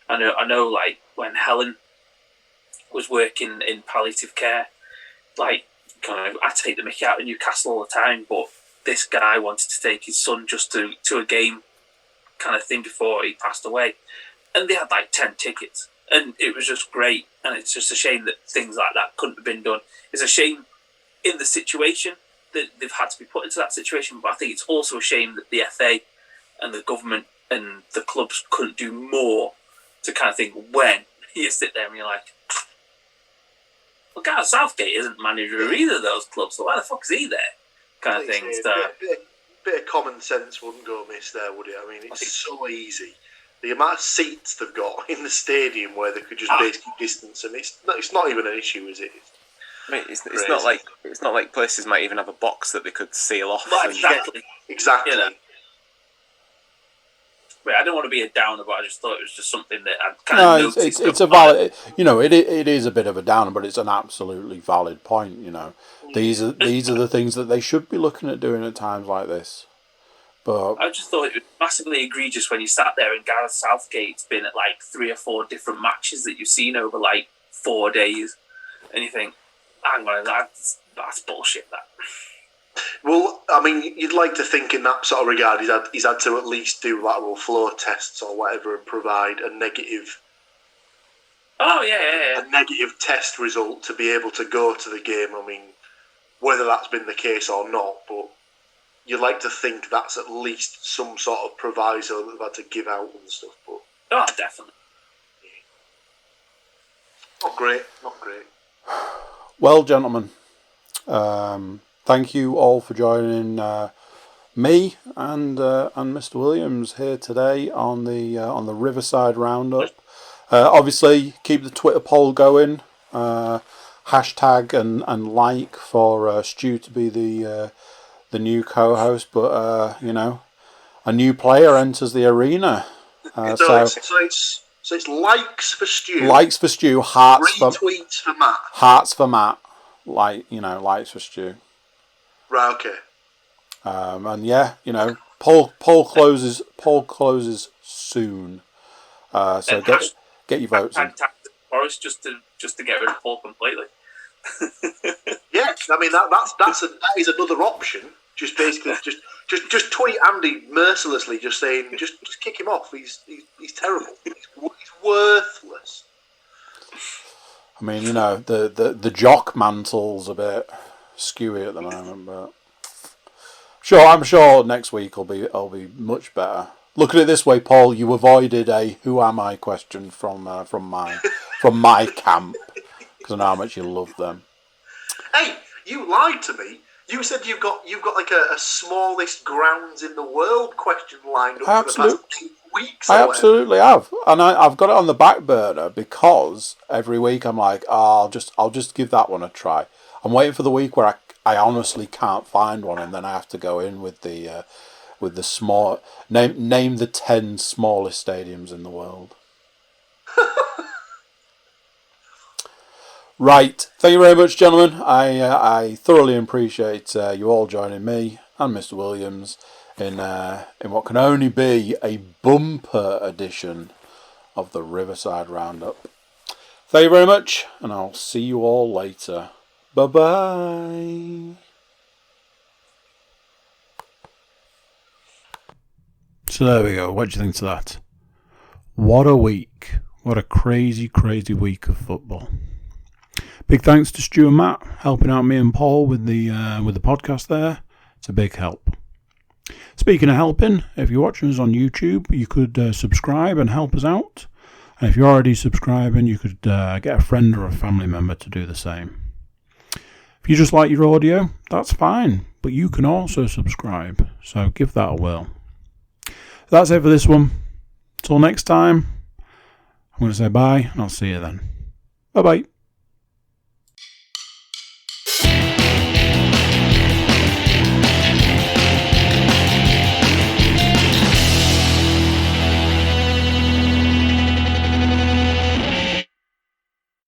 I know like when Helen was working in palliative care, like kind of I take the mickey out of Newcastle all the time, but this guy wanted to take his son just to a game kind of thing before he passed away, and they had like 10 tickets, and it was just great. And it's just a shame that things like that couldn't have been done. It's a shame in the situation that they've had to be put into that situation, but I think it's also a shame that the FA and the government and the clubs couldn't do more to kind of think, when you sit there and you're like, well, Gareth Southgate isn't manager of either of those clubs, so why the fuck is he there? Kind of thing. A bit of common sense wouldn't go amiss there, would it? I mean, it's so easy. The amount of seats they've got in the stadium where they could just basically distance them, it's not even an issue, is it? I mean, it's not like places might even have a box that they could seal off. Well, exactly. Wait, I don't want to be a downer, but I just thought it was just something that I'd kind of noticed. It's a valid, it is a bit of a downer, but it's an absolutely valid point. These are the things that they should be looking at doing at times like this. But I just thought it was massively egregious when you sat there and Gareth Southgate's been at like 3 or 4 different matches that you've seen over like 4 days, and you think, hang on, that's bullshit. That. Well, I mean, you'd like to think in that sort of regard he's had to at least do lateral flow tests or whatever and provide a negative. Oh yeah. A negative test result to be able to go to the game. I mean, whether that's been the case or not, but you'd like to think that's at least some sort of proviso that they've had to give out and stuff. But definitely. Not great. Well, gentlemen, thank you all for joining me and Mr. Williams here today on the Riverside Roundup. Obviously, keep the Twitter poll going. Hashtag and like for Stu to be the new co-host, but a new player enters the arena. So it's likes for Stu. Likes for Stu. Hearts retweets for Matt. Hearts for Matt. Likes for Stu. Right. Okay. And yeah, poll closes soon. So get your votes in. Forest just to get rid of Paul completely. Yeah, I mean that is another option. Just basically just tweet Andy mercilessly, just saying just kick him off. He's terrible. He's worthless. I mean, the jock mantle's a bit skewy at the moment, but I'm sure next week will be much better. Look at it this way, Paul. You avoided a "Who am I?" question from my camp, because I know how much you love them. Hey, you lied to me. You said you've got like a smallest grounds in the world question lined up for the past 8 weeks. I absolutely have, and I've got it on the back burner because every week I'm like, oh, I'll just give that one a try. I'm waiting for the week where I honestly can't find one, and then I have to go in with the small name the 10 smallest stadiums in the world. Right, thank you very much, gentlemen. I thoroughly appreciate you all joining me and Mr. Williams in what can only be a bumper edition of the Riverside Roundup. Thank you very much, and I'll see you all later. Bye-bye. So there we go. What do you think to that? What a week. What a crazy, crazy week of football. Big thanks to Stuart and Matt helping out me and Paul with the podcast there. It's a big help. Speaking of helping, if you're watching us on YouTube, you could subscribe and help us out. And if you're already subscribing, you could get a friend or a family member to do the same. If you just like your audio, that's fine, but you can also subscribe, so give that a whirl. That's it for this one. Till next time, I'm going to say bye, and I'll see you then. Bye-bye.